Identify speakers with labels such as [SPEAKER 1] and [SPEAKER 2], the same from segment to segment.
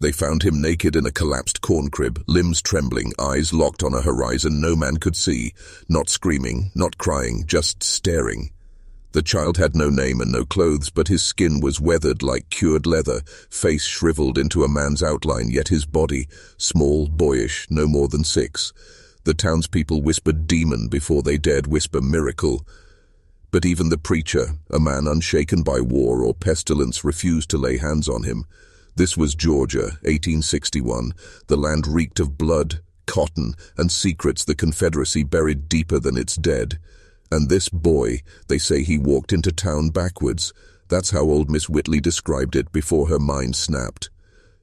[SPEAKER 1] They found him naked in a collapsed corn crib, limbs trembling, eyes locked on a horizon no man could see, not screaming, not crying, just staring. The child had no name and no clothes, but his skin was weathered like cured leather, face shriveled into a man's outline, yet his body, small, boyish, no more than 6. The townspeople whispered demon before they dared whisper miracle. But even the preacher, a man unshaken by war or pestilence, refused to lay hands on him. This was Georgia, 1861. The land reeked of blood, cotton, and secrets the Confederacy buried deeper than its dead. And this boy, they say he walked into town backwards. That's how old Miss Whitley described it before her mind snapped.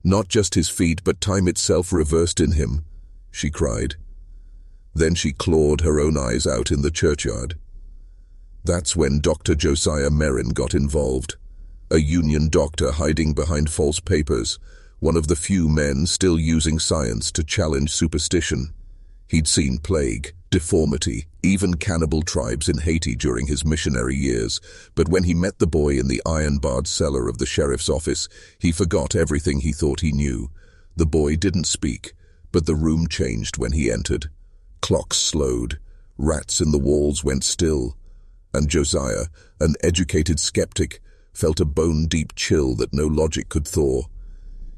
[SPEAKER 1] Not just his feet, but time itself reversed in him, she cried. Then she clawed her own eyes out in the churchyard. That's when Dr. Josiah Merrin got involved. A Union doctor hiding behind false papers, one of the few men still using science to challenge superstition. He'd seen plague, deformity, even cannibal tribes in Haiti during his missionary years, but when he met the boy in the iron-barred cellar of the sheriff's office, he forgot everything he thought he knew. The boy didn't speak, but the room changed when he entered. Clocks slowed, rats in the walls went still, and Josiah, an educated skeptic, felt a bone-deep chill that no logic could thaw.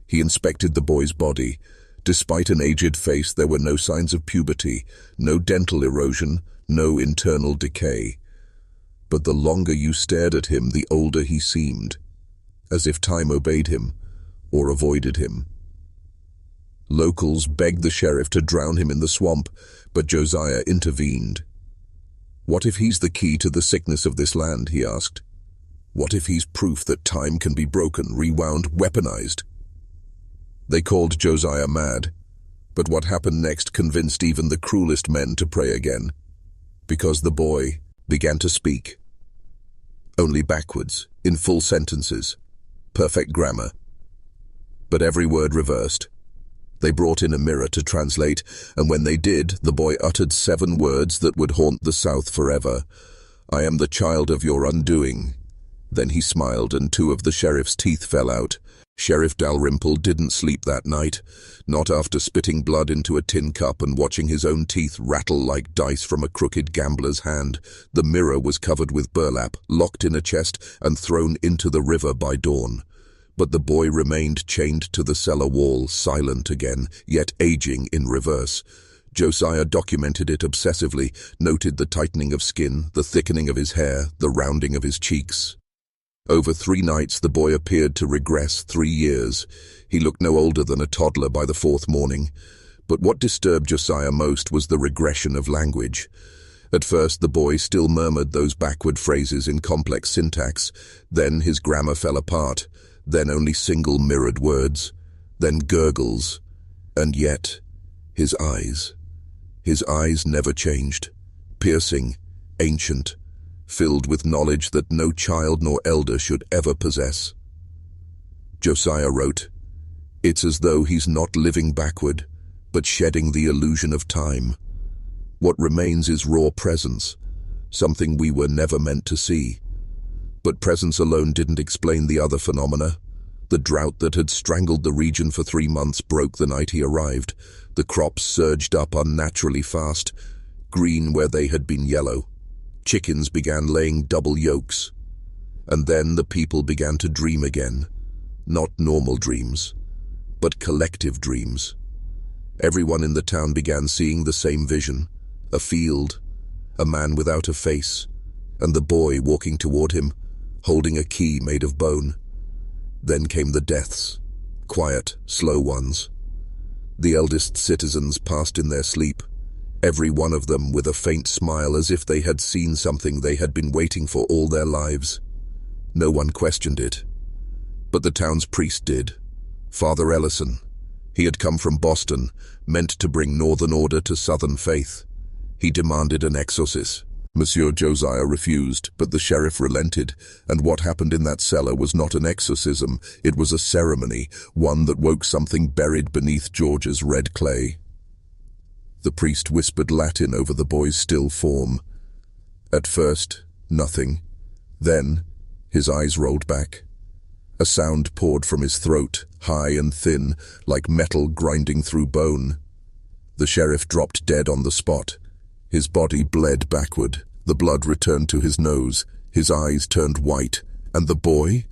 [SPEAKER 1] He inspected the boy's body. Despite an aged face, there were no signs of puberty, no dental erosion, no internal decay. But the longer you stared at him, the older he seemed, as if time obeyed him, or avoided him. Locals begged the sheriff to drown him in the swamp, but Josiah intervened. "What if he's the key to the sickness of this land?" he asked. "What if he's proof that time can be broken, rewound, weaponized?" They called Josiah mad, but what happened next convinced even the cruelest men to pray again. Because the boy began to speak. Only backwards, in full sentences, perfect grammar. But every word reversed. They brought in a mirror to translate, and when they did, the boy uttered 7 words that would haunt the South forever. "I am the child of your undoing." Then he smiled, and 2 of the sheriff's teeth fell out. Sheriff Dalrymple didn't sleep that night, not after spitting blood into a tin cup and watching his own teeth rattle like dice from a crooked gambler's hand. The mirror was covered with burlap, locked in a chest, and thrown into the river by dawn. But the boy remained chained to the cellar wall, silent again, yet aging in reverse. Josiah documented it obsessively, noted the tightening of skin, the thickening of his hair, the rounding of his cheeks. Over 3 nights, the boy appeared to regress 3 years. He looked no older than a toddler by the 4th morning. But what disturbed Josiah most was the regression of language. At first, the boy still murmured those backward phrases in complex syntax. Then his grammar fell apart. Then only single mirrored words. Then gurgles. And yet, his eyes never changed. Piercing, ancient, filled with knowledge that no child nor elder should ever possess. Josiah wrote, "It's as though he's not living backward, but shedding the illusion of time. What remains is raw presence, something we were never meant to see." But presence alone didn't explain the other phenomena. The drought that had strangled the region for 3 months broke the night he arrived. The crops surged up unnaturally fast, green where they had been yellow. Chickens began laying double yolks. And then the people began to dream again. Not normal dreams, but collective dreams. Everyone in the town began seeing the same vision. A field, a man without a face, and the boy walking toward him, holding a key made of bone. Then came the deaths, quiet, slow ones. The eldest citizens passed in their sleep, every one of them with a faint smile as if they had seen something they had been waiting for all their lives. No one questioned it. But the town's priest did. Father Ellison. He had come from Boston, meant to bring northern order to southern faith. He demanded an exorcism. Monsieur Josiah refused, but the sheriff relented, and what happened in that cellar was not an exorcism, it was a ceremony, one that woke something buried beneath George's red clay. The priest whispered Latin over the boy's still form. At first, nothing. Then, his eyes rolled back. A sound poured from his throat, high and thin, like metal grinding through bone. The sheriff dropped dead on the spot. His body bled backward. The blood returned to his nose. His eyes turned white. And the boy?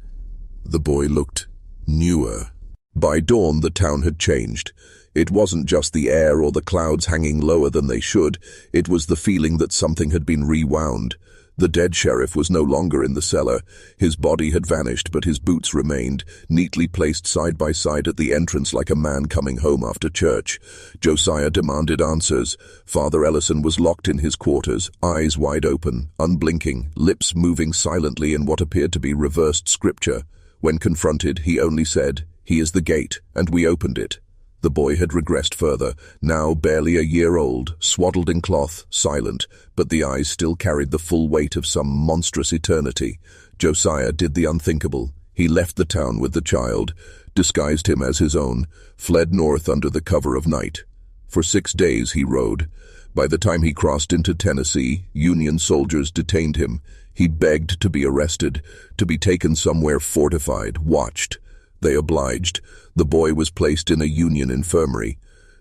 [SPEAKER 1] The boy looked newer. By dawn, the town had changed. It wasn't just the air or the clouds hanging lower than they should. It was the feeling that something had been rewound. The dead sheriff was no longer in the cellar. His body had vanished, but his boots remained, neatly placed side by side at the entrance like a man coming home after church. Josiah demanded answers. Father Ellison was locked in his quarters, eyes wide open, unblinking, lips moving silently in what appeared to be reversed scripture. When confronted, he only said, "He is the gate, and we opened it." The boy had regressed further, now barely a year old, swaddled in cloth, silent, but the eyes still carried the full weight of some monstrous eternity. Josiah did the unthinkable. He left the town with the child, disguised him as his own, fled north under the cover of night. For 6 days he rode. By the time he crossed into Tennessee, Union soldiers detained him. He begged to be arrested, to be taken somewhere fortified, watched. They obliged. The boy was placed in a Union infirmary.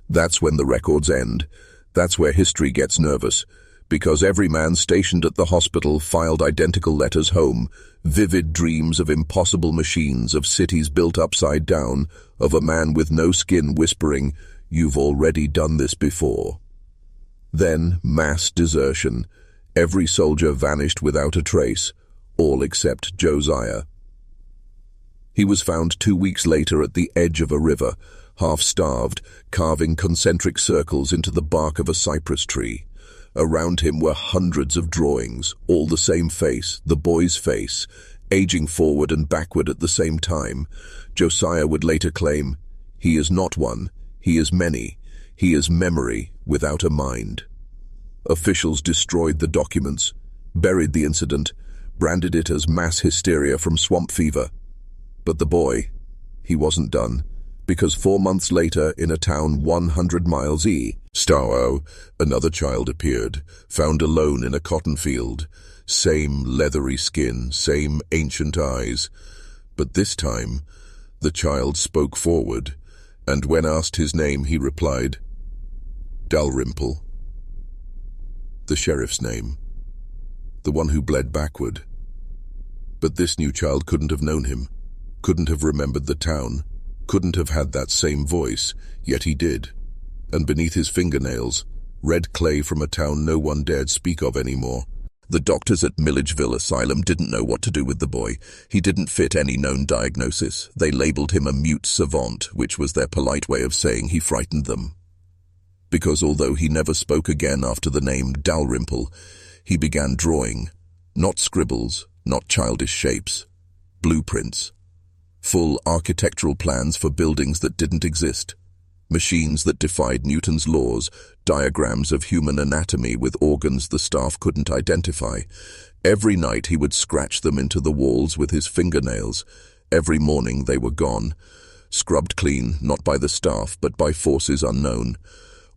[SPEAKER 1] That's when the records end. That's where history gets nervous, because every man stationed at the hospital filed identical letters home, vivid dreams of impossible machines, of cities built upside down, of a man with no skin whispering, "You've already done this before." Then mass desertion. Every soldier vanished without a trace, all except Josiah. He was found 2 weeks later at the edge of a river, half-starved, carving concentric circles into the bark of a cypress tree. Around him were hundreds of drawings, all the same face, the boy's face, aging forward and backward at the same time. Josiah would later claim, "He is not one, he is many. He is memory without a mind." Officials destroyed the documents, buried the incident, branded it as mass hysteria from swamp fever. But the boy, he wasn't done, because 4 months later, in a town 100 miles east, another child appeared, found alone in a cotton field. Same leathery skin, same ancient eyes. But this time, the child spoke forward, and when asked his name, he replied, "Dalrymple." The sheriff's name, the one who bled backward. But this new child couldn't have known him. Couldn't have remembered the town, couldn't have had that same voice, yet he did. And beneath his fingernails, red clay from a town no one dared speak of anymore. The doctors at Milledgeville Asylum didn't know what to do with the boy. He didn't fit any known diagnosis. They labeled him a mute savant, which was their polite way of saying he frightened them. Because although he never spoke again after the name Dalrymple, he began drawing, not scribbles, not childish shapes, blueprints. Full architectural plans for buildings that didn't exist, machines that defied Newton's laws, diagrams of human anatomy with organs the staff couldn't identify. Every night he would scratch them into the walls with his fingernails. Every morning they were gone, scrubbed clean, not by the staff, but by forces unknown.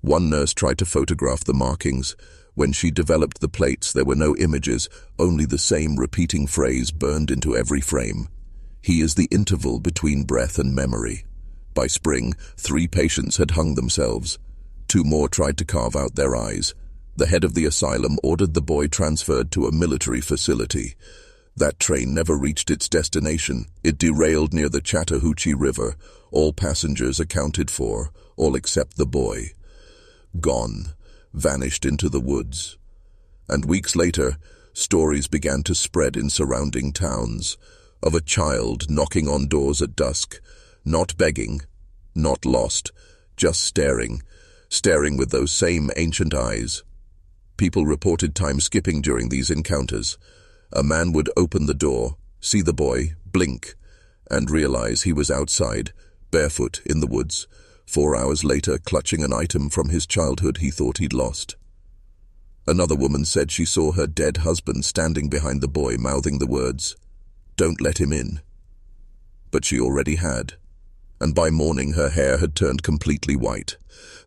[SPEAKER 1] One nurse tried to photograph the markings. When she developed the plates, there were no images, only the same repeating phrase burned into every frame. He is the interval between breath and memory. By spring, 3 patients had hung themselves. 2 more tried to carve out their eyes. The head of the asylum ordered the boy transferred to a military facility. That train never reached its destination. It derailed near the Chattahoochee River. All passengers accounted for, all except the boy. Gone, vanished into the woods. And weeks later, stories began to spread in surrounding towns. Of a child knocking on doors at dusk, not begging, not lost, just staring with those same ancient eyes. People reported time skipping during these encounters. A man would open the door, see the boy, blink, and realize he was outside, barefoot in the woods, 4 hours later clutching an item from his childhood he thought he'd lost. Another woman said she saw her dead husband standing behind the boy, mouthing the words, "Don't let him in." But she already had, and by morning her hair had turned completely white.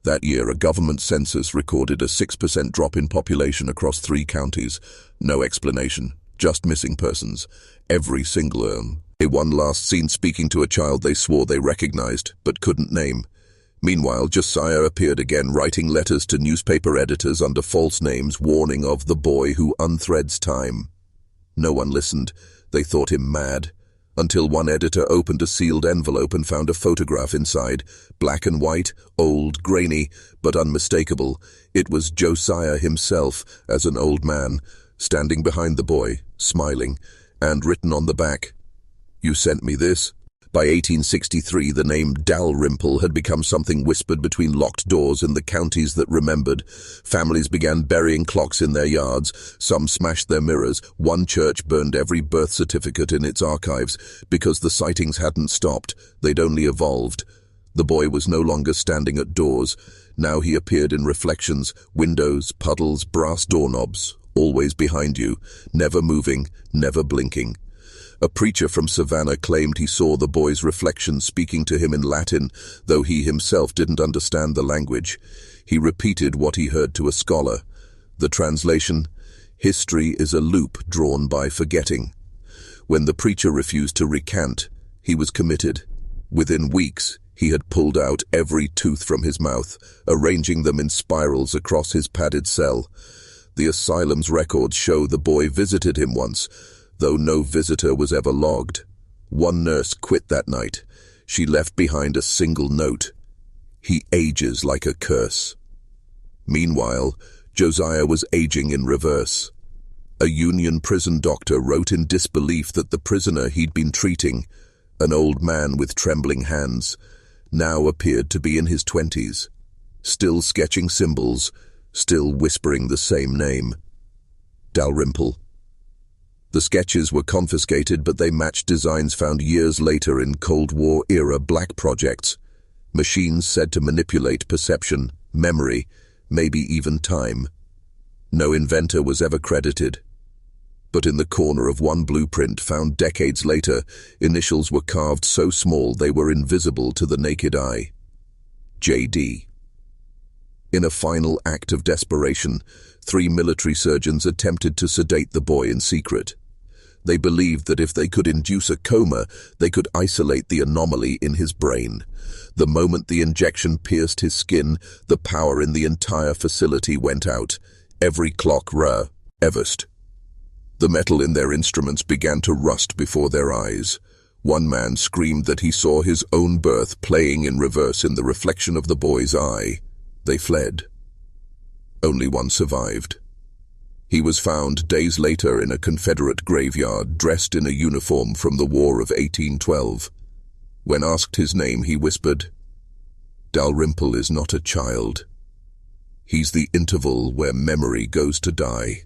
[SPEAKER 1] That year, a government census recorded a 6% drop in population across 3 counties. No explanation, just missing persons. Every single One last seen speaking to a child they swore they recognized, but couldn't name. Meanwhile, Josiah appeared again, writing letters to newspaper editors under false names, warning of the boy who unthreads time. No one listened. They thought him mad. Until one editor opened a sealed envelope and found a photograph inside. Black and white, old, grainy, but unmistakable. It was Josiah himself, as an old man, standing behind the boy, smiling, and written on the back, "You sent me this?" By 1863, the name Dalrymple had become something whispered between locked doors in the counties that remembered. Families began burying clocks in their yards. Some smashed their mirrors. One church burned every birth certificate in its archives. Because the sightings hadn't stopped, they'd only evolved. The boy was no longer standing at doors. Now he appeared in reflections, windows, puddles, brass doorknobs, always behind you, never moving, never blinking. A preacher from Savannah claimed he saw the boy's reflection speaking to him in Latin, though he himself didn't understand the language. He repeated what he heard to a scholar. The translation: "History is a loop drawn by forgetting." When the preacher refused to recant, he was committed. Within weeks, he had pulled out every tooth from his mouth, arranging them in spirals across his padded cell. The asylum's records show the boy visited him once, though no visitor was ever logged. One nurse quit that night. She left behind a single note: "He ages like a curse." Meanwhile, Josiah was aging in reverse. A Union prison doctor wrote in disbelief that the prisoner he'd been treating, an old man with trembling hands, now appeared to be in his 20s, still sketching symbols, still whispering the same name: Dalrymple. The sketches were confiscated, but they matched designs found years later in Cold War-era black projects. Machines said to manipulate perception, memory, maybe even time. No inventor was ever credited. But in the corner of one blueprint found decades later, initials were carved so small they were invisible to the naked eye: J.D. In a final act of desperation, 3 military surgeons attempted to sedate the boy in secret. They believed that if they could induce a coma, they could isolate the anomaly in his brain. The moment the injection pierced his skin, the power in the entire facility went out. Every clock reversed. The metal in their instruments began to rust before their eyes. One man screamed that he saw his own birth playing in reverse in the reflection of the boy's eye. They fled. Only one survived. He was found days later in a Confederate graveyard, dressed in a uniform from the War of 1812. When asked his name, he whispered, "Dalrymple is not a child. He's the interval where memory goes to die."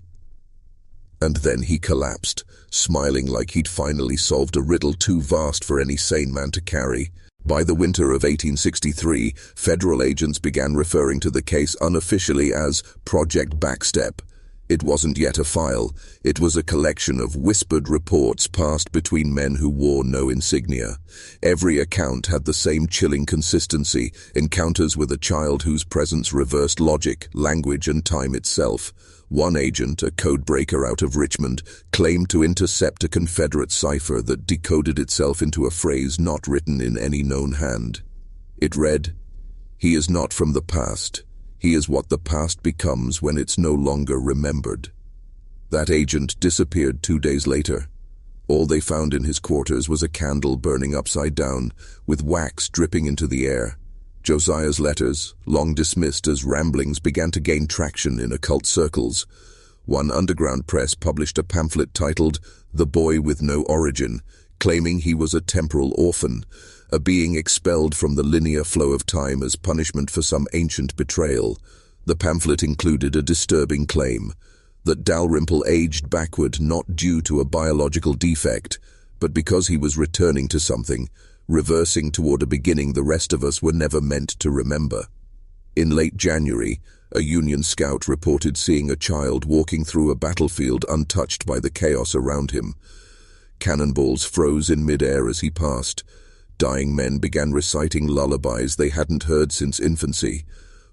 [SPEAKER 1] And then he collapsed, smiling like he'd finally solved a riddle too vast for any sane man to carry. By the winter of 1863, federal agents began referring to the case unofficially as Project Backstep. It wasn't yet a file. It was a collection of whispered reports passed between men who wore no insignia. Every account had the same chilling consistency: encounters with a child whose presence reversed logic, language, and time itself. One agent, a codebreaker out of Richmond, claimed to intercept a Confederate cipher that decoded itself into a phrase not written in any known hand. It read, "He is not from the past. He is what the past becomes when it's no longer remembered." That agent disappeared 2 days later. All they found in his quarters was a candle burning upside down, with wax dripping into the air. Josiah's letters, long dismissed as ramblings, began to gain traction in occult circles. One underground press published a pamphlet titled "The Boy with No Origin," claiming he was a temporal orphan, a being expelled from the linear flow of time as punishment for some ancient betrayal. The pamphlet included a disturbing claim that Dalrymple aged backward not due to a biological defect, but because he was returning to something, reversing toward a beginning the rest of us were never meant to remember. In late January, a Union scout reported seeing a child walking through a battlefield untouched by the chaos around him. Cannonballs froze in midair as he passed. Dying men began reciting lullabies they hadn't heard since infancy.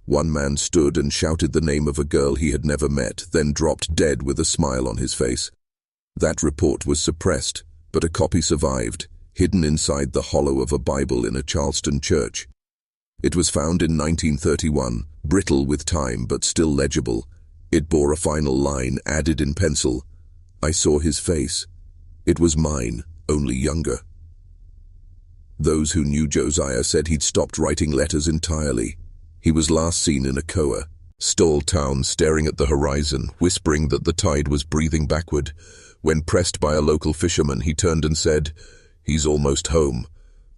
[SPEAKER 1] One man stood and shouted the name of a girl he had never met, then dropped dead with a smile on his face. That report was suppressed, but a copy survived. hidden inside the hollow of a Bible in a Charleston church. It was found in 1931, brittle with time but still legible. It bore a final line added in pencil. I saw his face. It was mine, only younger. Those who knew Josiah said he'd stopped writing letters entirely. He was last seen in a Coa, stall town, staring at the horizon, whispering that the tide was breathing backward. When pressed by a local fisherman, he turned and said, "He's almost home."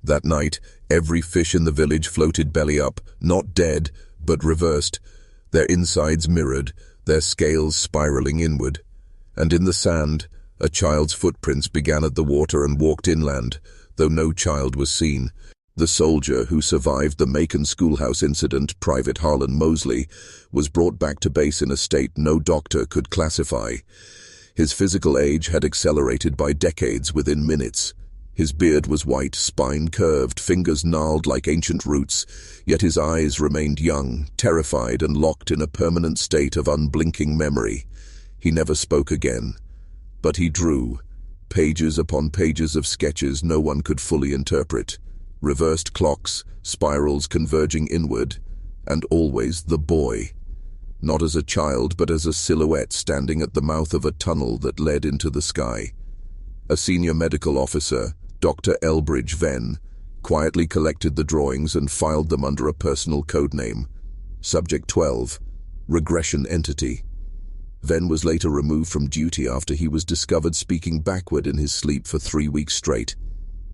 [SPEAKER 1] That night, every fish in the village floated belly up, not dead, but reversed, their insides mirrored, their scales spiraling inward. And in the sand, a child's footprints began at the water and walked inland, though no child was seen. The soldier who survived the Macon schoolhouse incident, Private Harlan Mosley, was brought back to base in a state no doctor could classify. His physical age had accelerated by decades within minutes. His beard was white, spine curved, fingers gnarled like ancient roots, yet his eyes remained young, terrified and locked in a permanent state of unblinking memory. He never spoke again, but he drew, pages upon pages of sketches no one could fully interpret. Reversed clocks, spirals converging inward, and always the boy. Not as a child, but as a silhouette standing at the mouth of a tunnel that led into the sky. A senior medical officer, Dr. Elbridge Venn, quietly collected the drawings and filed them under a personal code name. Subject 12, Regression Entity. Venn was later removed from duty after he was discovered speaking backward in his sleep for 3 weeks straight.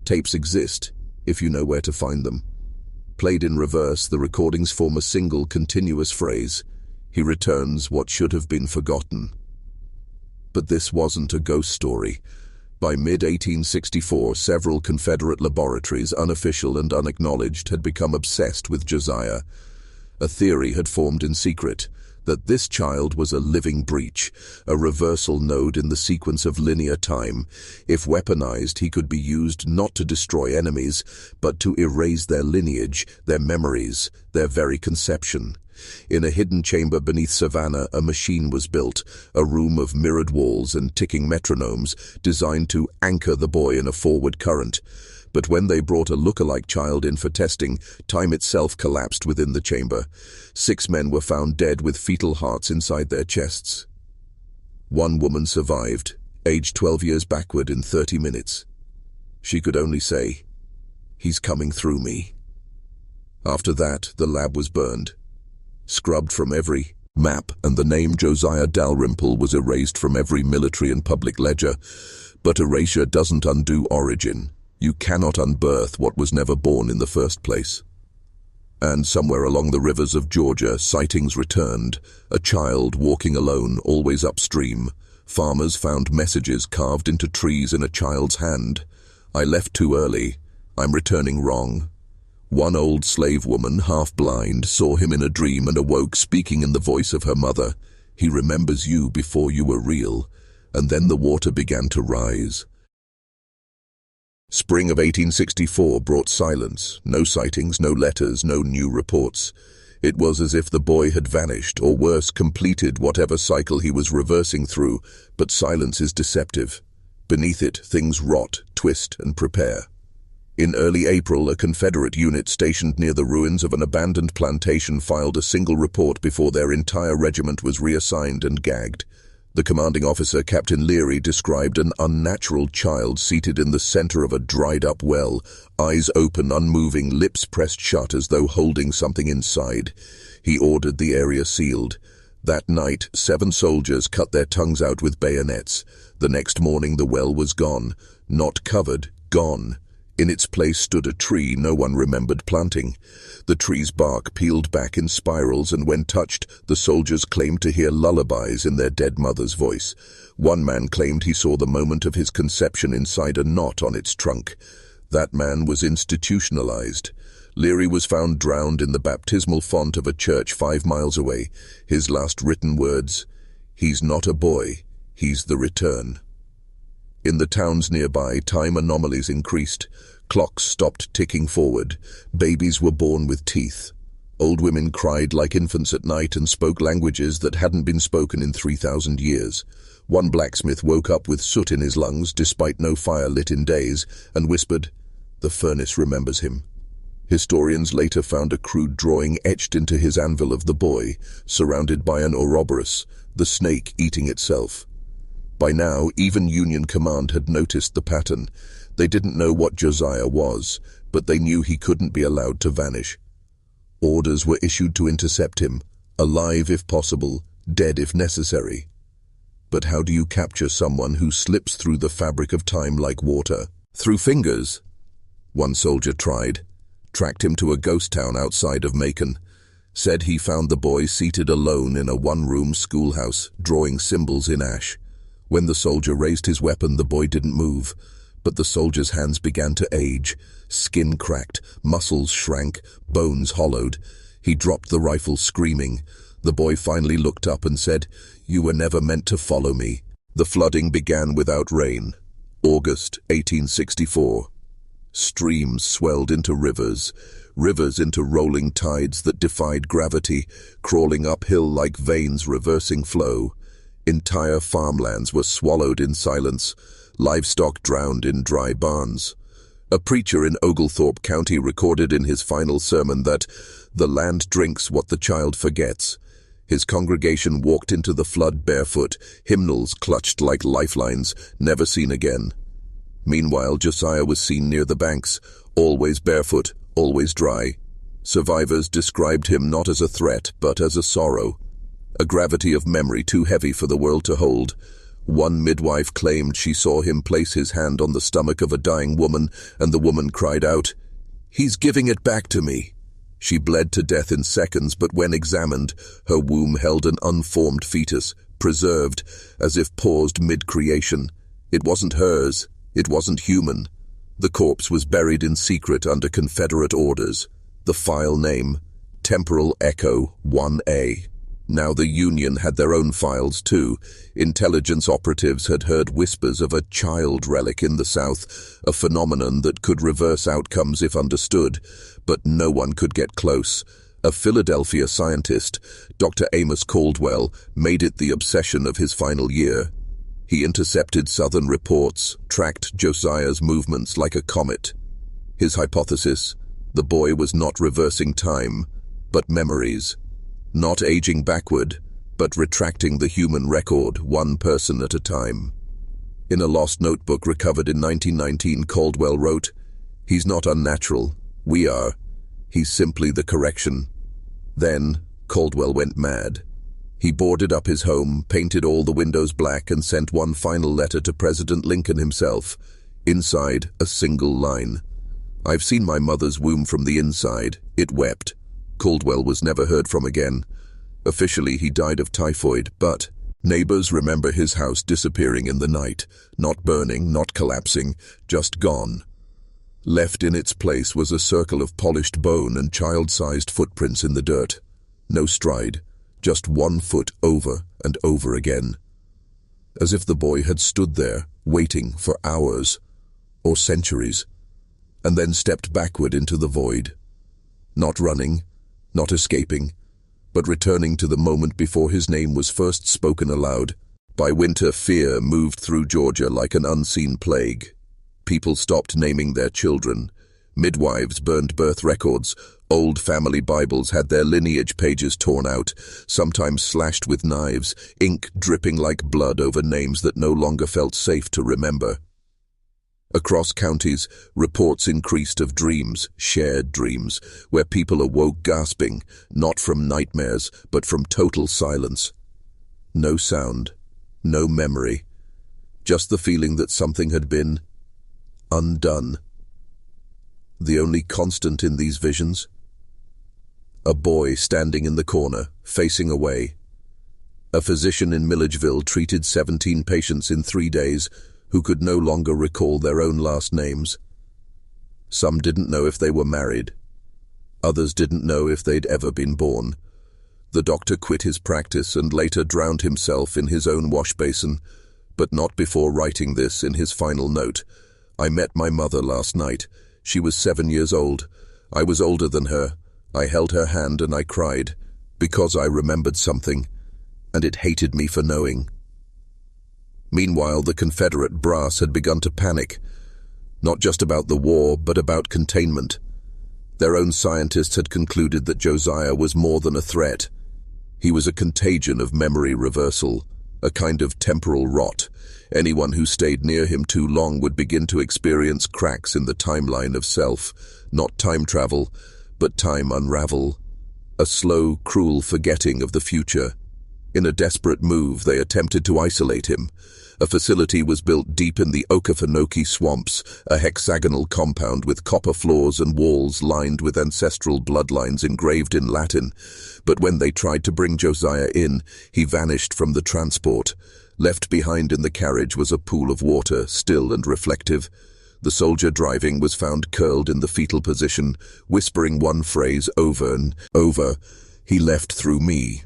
[SPEAKER 1] Tapes exist, if you know where to find them. Played in reverse, the recordings form a single continuous phrase. He returns what should have been forgotten. But this wasn't a ghost story. By mid-1864, several Confederate laboratories, unofficial and unacknowledged, had become obsessed with Josiah. A theory had formed in secret that this child was a living breach, a reversal node in the sequence of linear time. If weaponized, he could be used not to destroy enemies, but to erase their lineage, their memories, their very conception. In a hidden chamber beneath Savannah, a machine was built, a room of mirrored walls and ticking metronomes, designed to anchor the boy in a forward current. But when they brought a look-alike child in for testing, time itself collapsed within the chamber. 6 men were found dead with fetal hearts inside their chests. 1 woman survived, aged 12 years backward in 30 minutes. She could only say, "He's coming through me." After that, the lab was burned, scrubbed from every map, and the name Josiah Dalrymple was erased from every military and public ledger. But erasure doesn't undo origin. You cannot unbirth what was never born in the first place. And somewhere along the rivers of Georgia, sightings returned. A child walking alone, always upstream. Farmers found messages carved into trees in a child's hand. "I left too early. I'm returning wrong." One old slave woman, half blind, saw him in a dream and awoke speaking in the voice of her mother. "He remembers you before you were real." And then the water began to rise. Spring of 1864 brought silence. No sightings, no letters, no new reports. It was as if the boy had vanished, or worse, completed whatever cycle he was reversing through, but silence is deceptive. Beneath it, things rot, twist, and prepare. In early April, a Confederate unit stationed near the ruins of an abandoned plantation filed a single report before their entire regiment was reassigned and gagged. The commanding officer, Captain Leary, described an unnatural child seated in the center of a dried-up well, eyes open, unmoving, lips pressed shut as though holding something inside. He ordered the area sealed. That night, 7 soldiers cut their tongues out with bayonets. The next morning, the well was gone. Not covered, gone. In its place stood a tree no one remembered planting. The tree's bark peeled back in spirals, and when touched, the soldiers claimed to hear lullabies in their dead mother's voice. One man claimed he saw the moment of his conception inside a knot on its trunk. That man was institutionalized. Leary was found drowned in the baptismal font of a church 5 miles away. His last written words, "He's not a boy, he's the return." In the towns nearby, time anomalies increased. Clocks stopped ticking forward. Babies were born with teeth. Old women cried like infants at night and spoke languages that hadn't been spoken in 3,000 years. One blacksmith woke up with soot in his lungs despite no fire lit in days and whispered, "The furnace remembers him." Historians later found a crude drawing etched into his anvil of the boy, surrounded by an Ouroboros, the snake eating itself. By now, even Union Command had noticed the pattern. They didn't know what Josiah was, but they knew he couldn't be allowed to vanish. Orders were issued to intercept him, alive if possible, dead if necessary. But how do you capture someone who slips through the fabric of time like water? Through fingers? One soldier tried, tracked him to a ghost town outside of Macon, said he found the boy seated alone in a one-room schoolhouse, drawing symbols in ash. When the soldier raised his weapon, the boy didn't move, but the soldier's hands began to age. Skin cracked, muscles shrank, bones hollowed. He dropped the rifle, screaming. The boy finally looked up and said, "You were never meant to follow me." The flooding began without rain. August 1864. Streams swelled into rivers, rivers into rolling tides that defied gravity, crawling uphill like veins reversing flow. Entire farmlands were swallowed in silence, livestock drowned in dry barns. A preacher in Oglethorpe County recorded in his final sermon that the land drinks what the child forgets. His congregation walked into the flood barefoot, hymnals clutched like lifelines, never seen again. Meanwhile, Josiah was seen near the banks, always barefoot, always dry. Survivors described him not as a threat, but as a sorrow, a gravity of memory too heavy for the world to hold. One midwife claimed she saw him place his hand on the stomach of a dying woman, and the woman cried out, "He's giving it back to me." She bled to death in seconds, but when examined, her womb held an unformed fetus, preserved, as if paused mid-creation. It wasn't hers. It wasn't human. The corpse was buried in secret under Confederate orders. The file name, Temporal Echo 1A. Now the Union had their own files too. Intelligence operatives had heard whispers of a child relic in the South, a phenomenon that could reverse outcomes if understood, but no one could get close. A Philadelphia scientist, Dr. Amos Caldwell, made it the obsession of his final year. He intercepted Southern reports, tracked Josiah's movements like a comet. His hypothesis: the boy was not reversing time, but memories. Not aging backward, but retracting the human record, one person at a time. In a lost notebook recovered in 1919, Caldwell wrote, "He's not unnatural. We are. He's simply the correction." Then, Caldwell went mad. He boarded up his home, painted all the windows black, and sent one final letter to President Lincoln himself. Inside, a single line: "I've seen my mother's womb from the inside. It wept." Caldwell was never heard from again. Officially, he died of typhoid, but neighbors remember his house disappearing in the night, not burning, not collapsing, just gone. Left in its place was a circle of polished bone and child-sized footprints in the dirt. No stride, just 1 foot over and over again. As if the boy had stood there, waiting for hours, or centuries, and then stepped backward into the void. Not running, not escaping, but returning to the moment before his name was first spoken aloud. By winter, fear moved through Georgia like an unseen plague. People stopped naming their children. Midwives burned birth records. Old family Bibles had their lineage pages torn out, sometimes slashed with knives, ink dripping like blood over names that no longer felt safe to remember. Across counties, reports increased of dreams, shared dreams, where people awoke gasping, not from nightmares, but from total silence. No sound, no memory, just the feeling that something had been undone. The only constant in these visions? A boy standing in the corner, facing away. A physician in Milledgeville treated 17 patients in 3 days who could no longer recall their own last names. Some didn't know if they were married. Others didn't know if they'd ever been born. The doctor quit his practice and later drowned himself in his own wash basin, but not before writing this in his final note: "I met my mother last night. She was 7 years old. I was older than her. I held her hand and I cried, because I remembered something, and it hated me for knowing. Meanwhile, the Confederate brass had begun to panic, not just about the war, but about containment. Their own scientists had concluded that Josiah was more than a threat. He was a contagion of memory reversal, a kind of temporal rot. Anyone who stayed near him too long would begin to experience cracks in the timeline of self, not time travel, but time unravel. A slow, cruel forgetting of the future. In a desperate move, they attempted to isolate him. A facility was built deep in the Okefenokee swamps, a hexagonal compound with copper floors and walls lined with ancestral bloodlines engraved in Latin. But when they tried to bring Josiah in, he vanished from the transport. Left behind in the carriage was a pool of water, still and reflective. The soldier driving was found curled in the fetal position, whispering one phrase over and over, "He left through me."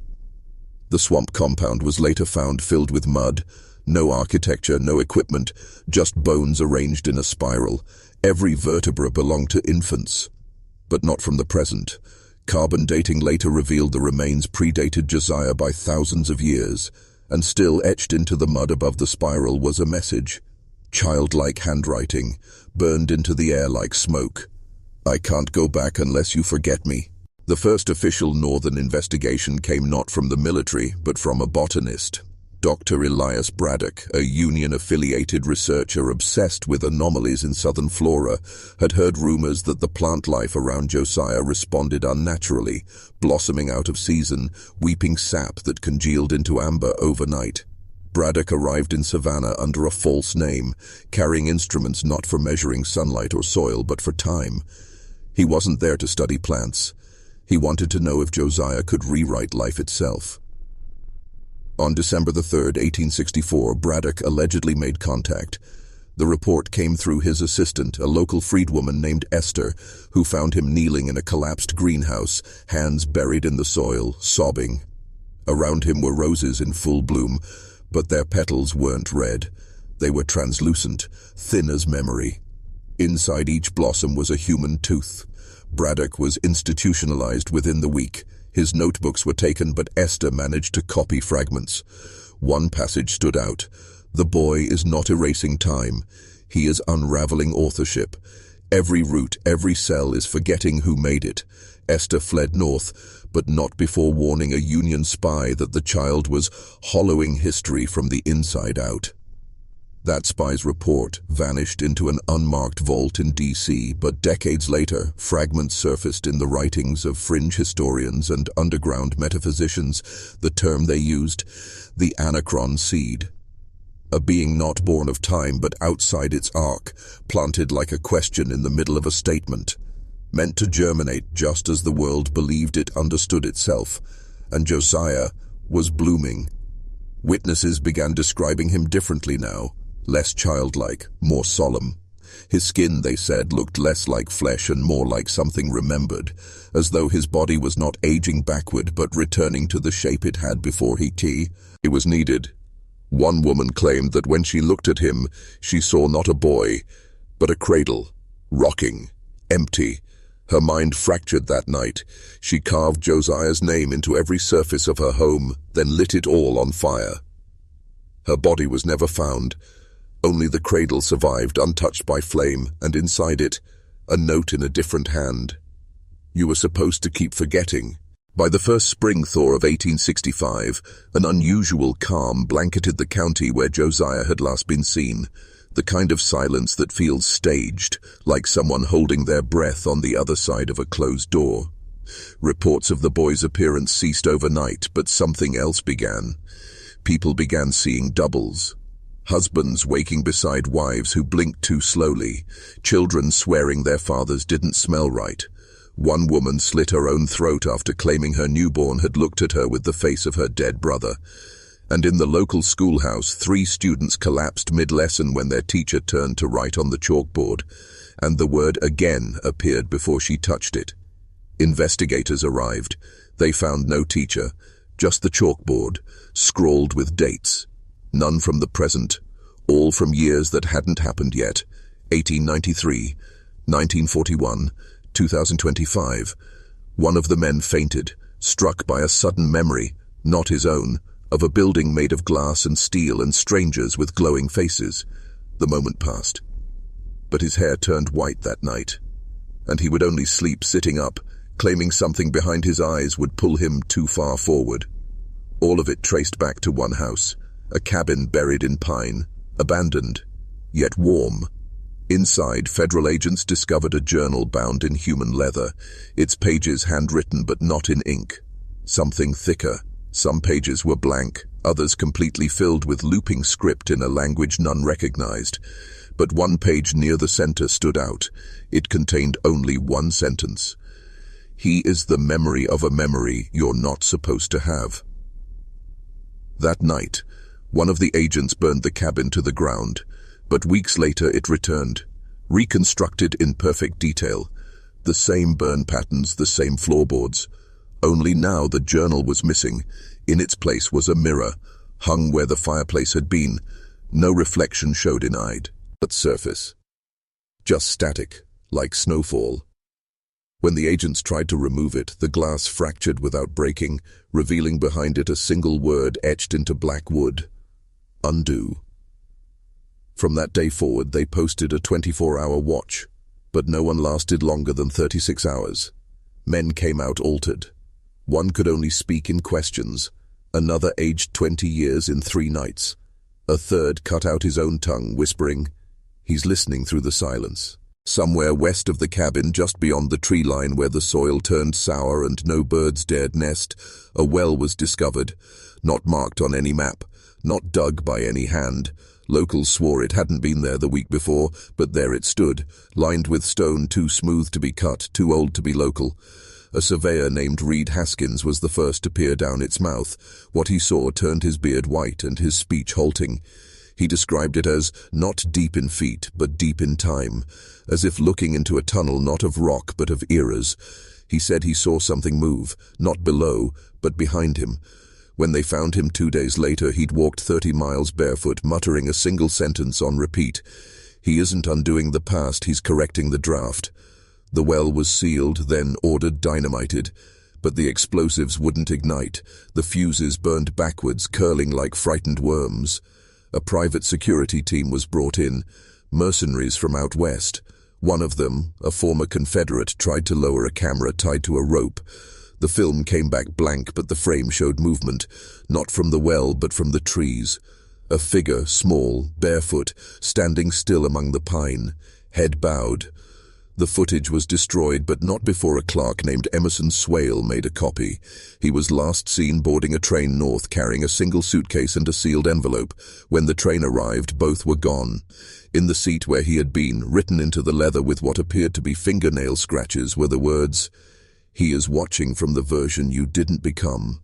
[SPEAKER 1] The swamp compound was later found filled with mud. No architecture, no equipment, just bones arranged in a spiral. Every vertebra belonged to infants. But not from the present. Carbon dating later revealed the remains predated Josiah by thousands of years, and still etched into the mud above the spiral was a message. Childlike handwriting, burned into the air like smoke. "I can't go back unless you forget me." The first official Northern investigation came not from the military, but from a botanist. Dr. Elias Braddock, a Union-affiliated researcher obsessed with anomalies in southern flora, had heard rumors that the plant life around Josiah responded unnaturally, blossoming out of season, weeping sap that congealed into amber overnight. Braddock arrived in Savannah under a false name, carrying instruments not for measuring sunlight or soil, but for time. He wasn't there to study plants. He wanted to know if Josiah could rewrite life itself. On December 3, 1864, Braddock allegedly made contact. The report came through his assistant, a local freedwoman named Esther, who found him kneeling in a collapsed greenhouse, hands buried in the soil, sobbing. Around him were roses in full bloom, but their petals weren't red. They were translucent, thin as memory. Inside each blossom was a human tooth. Braddock was institutionalized within the week. His notebooks were taken, but Esther managed to copy fragments. One passage stood out. "The boy is not erasing time. He is unraveling authorship. Every root, every cell is forgetting who made it." Esther fled north, but not before warning a Union spy that the child was hollowing history from the inside out. That spy's report vanished into an unmarked vault in D.C., but decades later, fragments surfaced in the writings of fringe historians and underground metaphysicians. The term they used, the Anachron seed. A being not born of time but outside its arc, planted like a question in the middle of a statement, meant to germinate just as the world believed it understood itself, and Josiah was blooming. Witnesses began describing him differently now. Less childlike, more solemn. His skin, they said, looked less like flesh and more like something remembered, as though his body was not aging backward but returning to the shape it had before he was needed. One woman claimed that when she looked at him, she saw not a boy, but a cradle, rocking, empty. Her mind fractured that night. She carved Josiah's name into every surface of her home, then lit it all on fire. Her body was never found. Only the cradle survived, untouched by flame, and inside it, a note in a different hand. "You were supposed to keep forgetting." By the first spring thaw of 1865, an unusual calm blanketed the county where Josiah had last been seen, the kind of silence that feels staged, like someone holding their breath on the other side of a closed door. Reports of the boy's appearance ceased overnight, but something else began. People began seeing doubles. Husbands waking beside wives who blinked too slowly, children swearing their fathers didn't smell right. One woman slit her own throat after claiming her newborn had looked at her with the face of her dead brother. And in the local schoolhouse, 3 students collapsed mid-lesson when their teacher turned to write on the chalkboard, and the word "again" appeared before she touched it. Investigators arrived. They found no teacher, just the chalkboard, scrawled with dates. None from the present, all from years that hadn't happened yet. 1893, 1941, 2025. One of the men fainted, struck by a sudden memory, not his own, of a building made of glass and steel and strangers with glowing faces. The moment passed. But his hair turned white that night, and he would only sleep sitting up, claiming something behind his eyes would pull him too far forward. All of it traced back to one house, a cabin buried in pine, abandoned, yet warm. Inside, federal agents discovered a journal bound in human leather, its pages handwritten but not in ink. Something thicker. Some pages were blank, others completely filled with looping script in a language none recognized. But one page near the center stood out. It contained only one sentence. "He is the memory of a memory you're not supposed to have." That night, one of the agents burned the cabin to the ground, but weeks later it returned, reconstructed in perfect detail. The same burn patterns, the same floorboards. Only now the journal was missing. In its place was a mirror, hung where the fireplace had been. No reflection showed inside, but surface. Just static, like snowfall. When the agents tried to remove it, the glass fractured without breaking, revealing behind it a single word etched into black wood: undo. From that day forward, they posted a 24-hour watch, but no one lasted longer than 36 hours. Men came out altered. One could only speak in questions. Another aged 20 years in 3 nights. A third cut out his own tongue, whispering, "He's listening through the silence." Somewhere west of the cabin, just beyond the tree line where the soil turned sour and no birds dared nest, a well was discovered, not marked on any map, not dug by any hand. Locals swore it hadn't been there the week before, but there it stood, lined with stone too smooth to be cut, too old to be local. A surveyor named Reed Haskins was the first to peer down its mouth. What he saw turned his beard white and his speech halting. He described it as not deep in feet, but deep in time, as if looking into a tunnel not of rock but of eras. He said he saw something move, not below, but behind him. When they found him 2 days later, he'd walked 30 miles barefoot, muttering a single sentence on repeat. He isn't undoing the past, he's correcting the draft. The well was sealed, then ordered dynamited, but the explosives wouldn't ignite. The fuses burned backwards, curling like frightened worms. A private security team was brought in, mercenaries from out west. One of them, a former Confederate, tried to lower a camera tied to a rope. The film came back blank, but the frame showed movement, not from the well, but from the trees. A figure, small, barefoot, standing still among the pine, head bowed. The footage was destroyed, but not before a clerk named Emerson Swale made a copy. He was last seen boarding a train north, carrying a single suitcase and a sealed envelope. When the train arrived, both were gone. In the seat where he had been, written into the leather with what appeared to be fingernail scratches, were the words, "He is watching from the version you didn't become."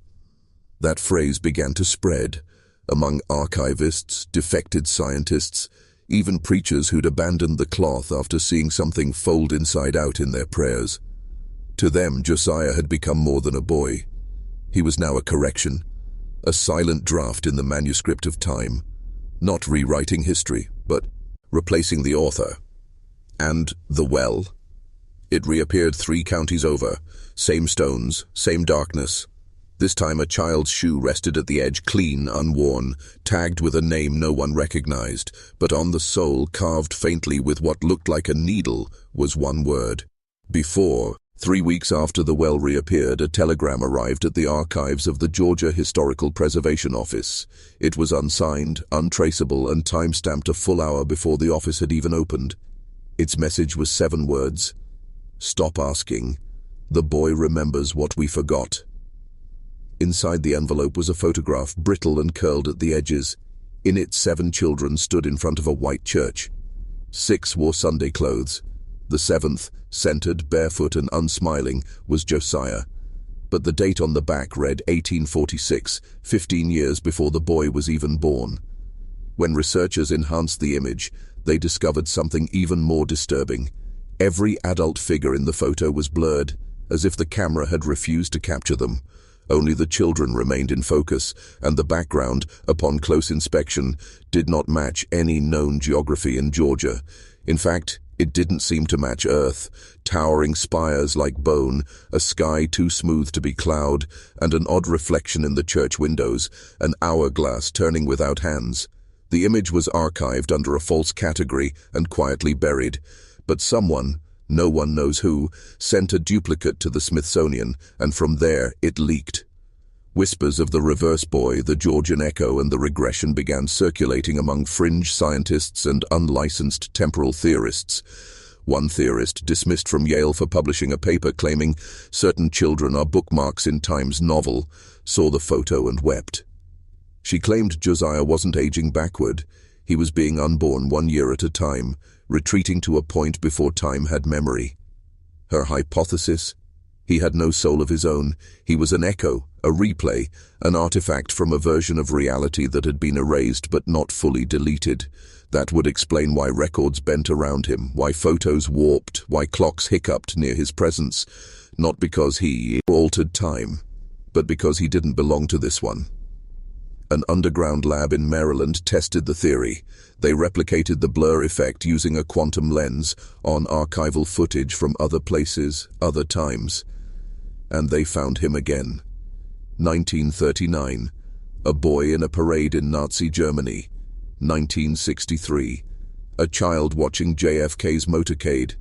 [SPEAKER 1] That phrase began to spread among archivists, defected scientists, even preachers who'd abandoned the cloth after seeing something fold inside out in their prayers. To them, Josiah had become more than a boy. He was now a correction, a silent draft in the manuscript of time, not rewriting history, but replacing the author. And the well. It reappeared 3 counties over, same stones, same darkness. This time a child's shoe rested at the edge, clean, unworn, tagged with a name no one recognized, but on the sole, carved faintly with what looked like a needle, was one word. Before, 3 weeks after the well reappeared, a telegram arrived at the archives of the Georgia Historical Preservation Office. It was unsigned, untraceable, and time-stamped a full hour before the office had even opened. Its message was 7 words. "Stop asking. The boy remembers what we forgot." Inside the envelope was a photograph, brittle and curled at the edges. In it, 7 children stood in front of a white church. 6 wore Sunday clothes. The 7th, centered, barefoot and unsmiling, was Josiah. But the date on the back read 1846, 15 years before the boy was even born. When researchers enhanced the image, they discovered something even more disturbing. Every adult figure in the photo was blurred, as if the camera had refused to capture them. Only the children remained in focus, and the background, upon close inspection, did not match any known geography in Georgia. In fact, It didn't seem to match Earth, towering spires like bone, a sky too smooth to be cloud, and an odd reflection in the church windows, an hourglass turning without hands. The image was archived under a false category and quietly buried, but someone, no one knows who, sent a duplicate to the Smithsonian, and from there it leaked. Whispers of the reverse boy, the Georgian echo, and the regression began circulating among fringe scientists and unlicensed temporal theorists. One theorist, dismissed from Yale for publishing a paper claiming certain children are bookmarks in Time's novel, saw the photo and wept. She claimed Josiah wasn't aging backward. He was being unborn 1 year at a time, retreating to a point before time had memory. Her hypothesis? He had no soul of his own. He was an echo, a replay, an artifact from a version of reality that had been erased but not fully deleted. That would explain why records bent around him, why photos warped, why clocks hiccuped near his presence. Not because he altered time, but because he didn't belong to this one. An underground lab in Maryland tested the theory. They replicated the blur effect using a quantum lens on archival footage from other places, other times. And they found him again. 1939. A boy in a parade in Nazi Germany. 1963. A child watching JFK's motorcade.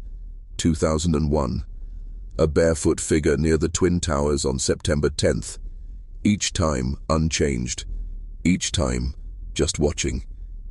[SPEAKER 1] 2001. A barefoot figure near the Twin Towers on September 10th. Each time unchanged. Each time just watching.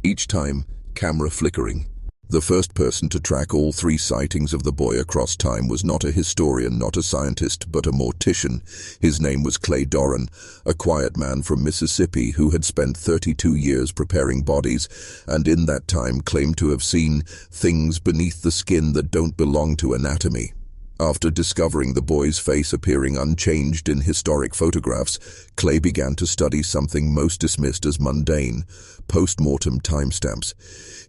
[SPEAKER 1] Each time camera flickering. The first person to track all 3 sightings of the boy across time was not a historian, not a scientist, but a mortician. His name was Clay Doran, a quiet man from Mississippi who had spent 32 years preparing bodies, and in that time claimed to have seen things beneath the skin that don't belong to anatomy. After discovering the boy's face appearing unchanged in historic photographs, Clay began to study something most dismissed as mundane: post-mortem timestamps.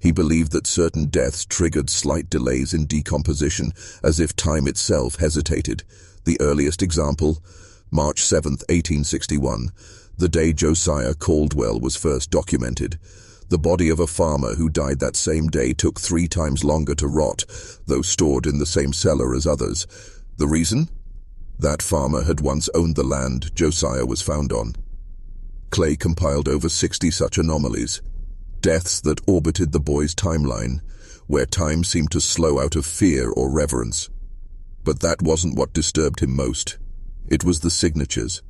[SPEAKER 1] He believed that certain deaths triggered slight delays in decomposition, as if time itself hesitated. The earliest example, March 7, 1861, the day Josiah Caldwell was first documented. The body of a farmer who died that same day took 3 times longer to rot, though stored in the same cellar as others. The reason? That farmer had once owned the land Josiah was found on. Clay compiled over 60 such anomalies, deaths that orbited the boy's timeline, where time seemed to slow out of fear or reverence. But that wasn't what disturbed him most. It was the signatures.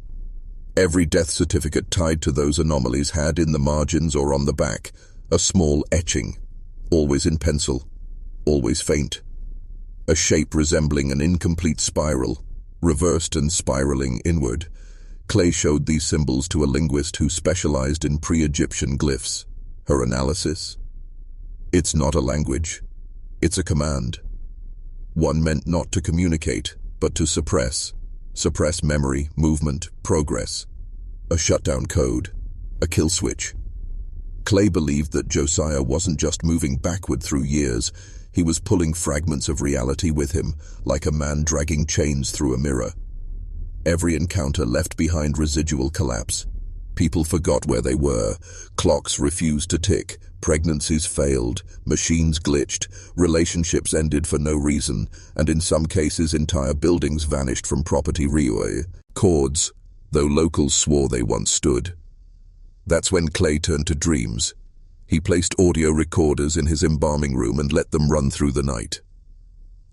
[SPEAKER 1] Every death certificate tied to those anomalies had in the margins or on the back a small etching, always in pencil, always faint. A shape resembling an incomplete spiral, reversed and spiraling inward. Clay showed these symbols to a linguist who specialized in pre-Egyptian glyphs. Her analysis? It's not a language. It's a command. One meant not to communicate, but to suppress. Suppress memory, movement, progress. A shutdown code. A kill switch. Clay believed that Josiah wasn't just moving backward through years. He was pulling fragments of reality with him, like a man dragging chains through a mirror. Every encounter left behind residual collapse. People forgot where they were. Clocks refused to tick. Pregnancies failed. Machines glitched. Relationships ended for no reason. And in some cases, entire buildings vanished from property records, though locals swore they once stood. That's when Clay turned to dreams. He placed audio recorders in his embalming room and let them run through the night.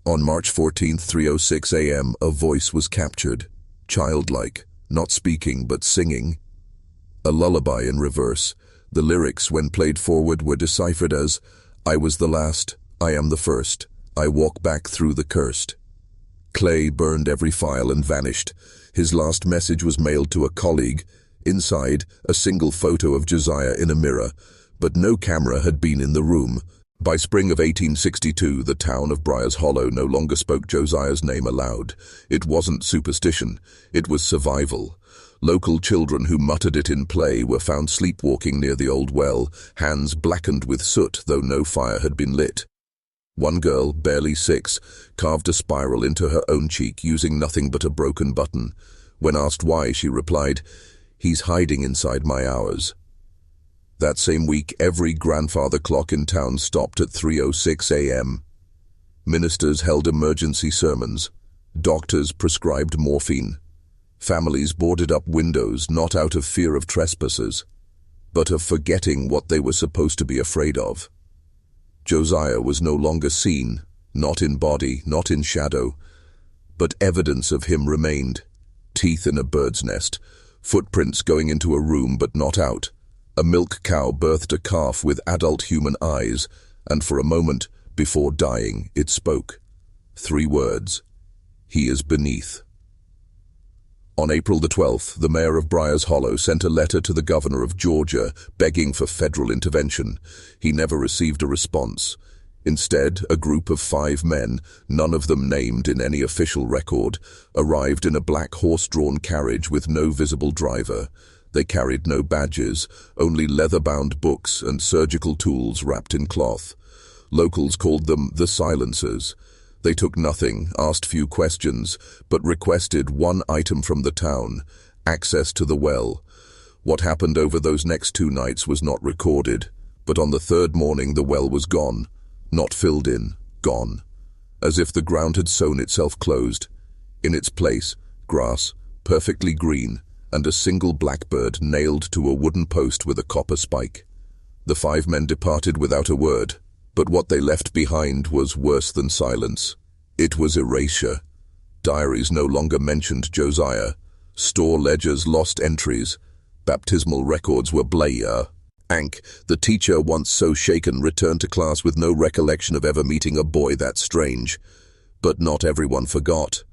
[SPEAKER 1] On March 14, 3:06 a.m., a voice was captured. Childlike, not speaking but singing. A lullaby in reverse. The lyrics, when played forward, were deciphered as, "I was the last, I am the first, I walk back through the cursed." Clay burned every file and vanished. His last message was mailed to a colleague. Inside, a single photo of Josiah in a mirror, but no camera had been in the room. By spring of 1862, the town of Briars Hollow no longer spoke Josiah's name aloud. It wasn't superstition, it was survival. Local children who muttered it in play were found sleepwalking near the old well, hands blackened with soot though no fire had been lit. One girl, barely 6, carved a spiral into her own cheek using nothing but a broken button. When asked why, she replied, "He's hiding inside my hours." That same week, every grandfather clock in town stopped at 3:06 a.m. Ministers held emergency sermons. Doctors prescribed morphine. Families boarded up windows not out of fear of trespassers, but of forgetting what they were supposed to be afraid of. Josiah was no longer seen, not in body, not in shadow, but evidence of him remained. Teeth in a bird's nest, footprints going into a room but not out. A milk cow birthed a calf with adult human eyes, and for a moment, before dying, it spoke. 3 words. He is beneath. On April the 12th, the mayor of Briars Hollow sent a letter to the governor of Georgia begging for federal intervention. He never received a response. Instead, a group of 5 men, none of them named in any official record, arrived in a black horse-drawn carriage with no visible driver. They carried no badges, only leather-bound books and surgical tools wrapped in cloth. Locals called them the Silencers. They took nothing, asked few questions, but requested one item from the town: access to the well. What happened over those next 2 nights was not recorded, but on the 3rd morning the well was gone. Not filled in, gone. As if the ground had sewn itself closed. In its place, grass, perfectly green, and a single blackbird nailed to a wooden post with a copper spike. The 5 men departed without a word, but what they left behind was worse than silence. It was erasure. Diaries no longer mentioned Josiah. Store ledgers lost entries. Baptismal records were blurry. Ank, the teacher, once so shaken, returned to class with no recollection of ever meeting a boy that strange. But not everyone forgot.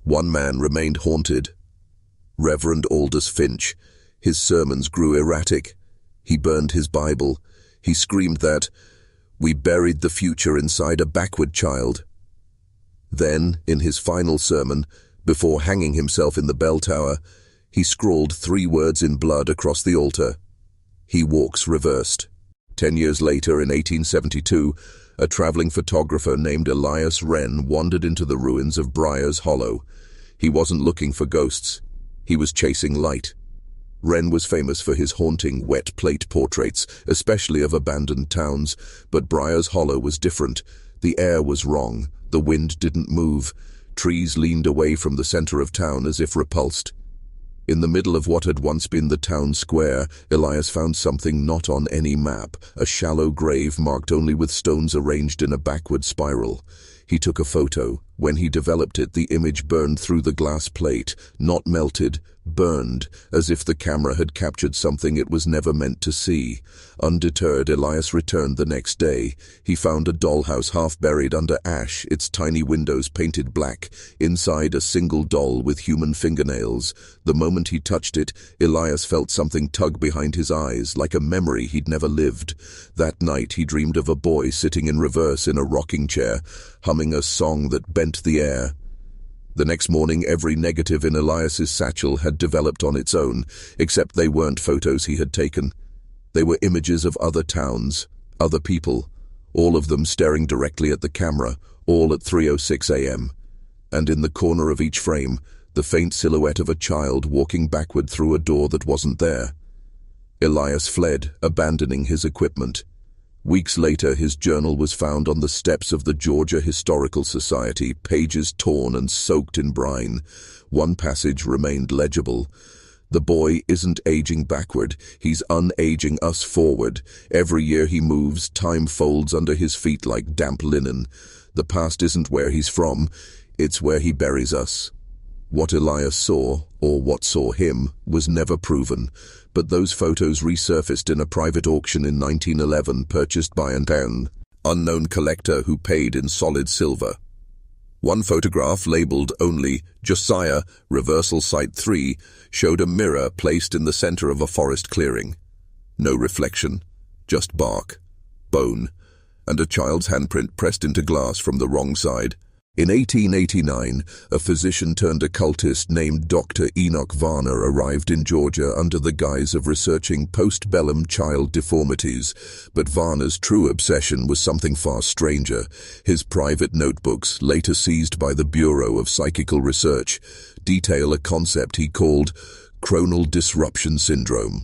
[SPEAKER 1] One man remained haunted. Reverend Aldous Finch. His sermons grew erratic. He burned his Bible. He screamed that, "We buried the future inside a backward child." Then, in his final sermon, before hanging himself in the bell tower, he scrawled 3 words in blood across the altar. He walks reversed. 10 years later, in 1872, a traveling photographer named Elias Wren wandered into the ruins of Briars Hollow. He wasn't looking for ghosts. He was chasing light. Wren was famous for his haunting wet plate portraits, especially of abandoned towns, but Briars Hollow was different. The air was wrong. The wind didn't move. Trees leaned away from the center of town as if repulsed. In the middle of what had once been the town square, Elias found something not on any map, a shallow grave marked only with stones arranged in a backward spiral. He took a photo. When he developed it, the image burned through the glass plate, not melted, burned, as if the camera had captured something it was never meant to see. Undeterred, Elias returned the next day. He found a dollhouse half buried under ash, its tiny windows painted black, inside a single doll with human fingernails. The moment he touched it, Elias felt something tug behind his eyes, like a memory he'd never lived. That night he dreamed of a boy sitting in reverse in a rocking chair, humming a song that bent the air. The next morning, every negative in Elias's satchel had developed on its own, except they weren't photos he had taken. They were images of other towns, other people, all of them staring directly at the camera, all at 3:06 a.m. And in the corner of each frame, the faint silhouette of a child walking backward through a door that wasn't there. Elias fled, abandoning his equipment. Weeks later, his journal was found on the steps of the Georgia Historical Society, pages torn and soaked in brine. One passage remained legible. "The boy isn't aging backward, he's unaging us forward. Every year he moves, time folds under his feet like damp linen. The past isn't where he's from, it's where he buries us." What Elias saw, or what saw him, was never proven, but those photos resurfaced in a private auction in 1911 purchased by an unknown collector who paid in solid silver. One photograph, labeled only Josiah, Reversal Site 3, showed a mirror placed in the center of a forest clearing. No reflection, just bark, bone, and a child's handprint pressed into glass from the wrong side. In 1889, a physician-turned-occultist named Dr. Enoch Varner arrived in Georgia under the guise of researching postbellum child deformities, but Varner's true obsession was something far stranger. His private notebooks, later seized by the Bureau of Psychical Research, detail a concept he called chronal disruption syndrome.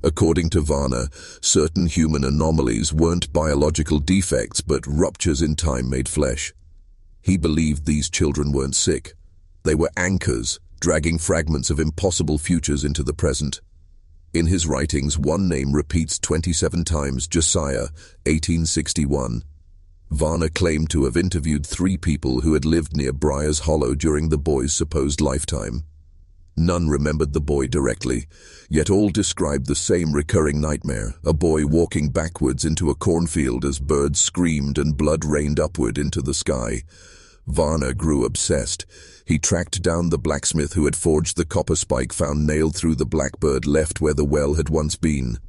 [SPEAKER 1] According to Varner, certain human anomalies weren't biological defects but ruptures in time-made flesh. He believed these children weren't sick. They were anchors, dragging fragments of impossible futures into the present. In his writings, one name repeats 27 times: Josiah, 1861. Varner claimed to have interviewed 3 people who had lived near Briar's Hollow during the boy's supposed lifetime. None remembered the boy directly, yet all described the same recurring nightmare: a boy walking backwards into a cornfield as birds screamed and blood rained upward into the sky. Varner grew obsessed. He tracked down the blacksmith who had forged the copper spike found nailed through the blackbird left where the well had once been.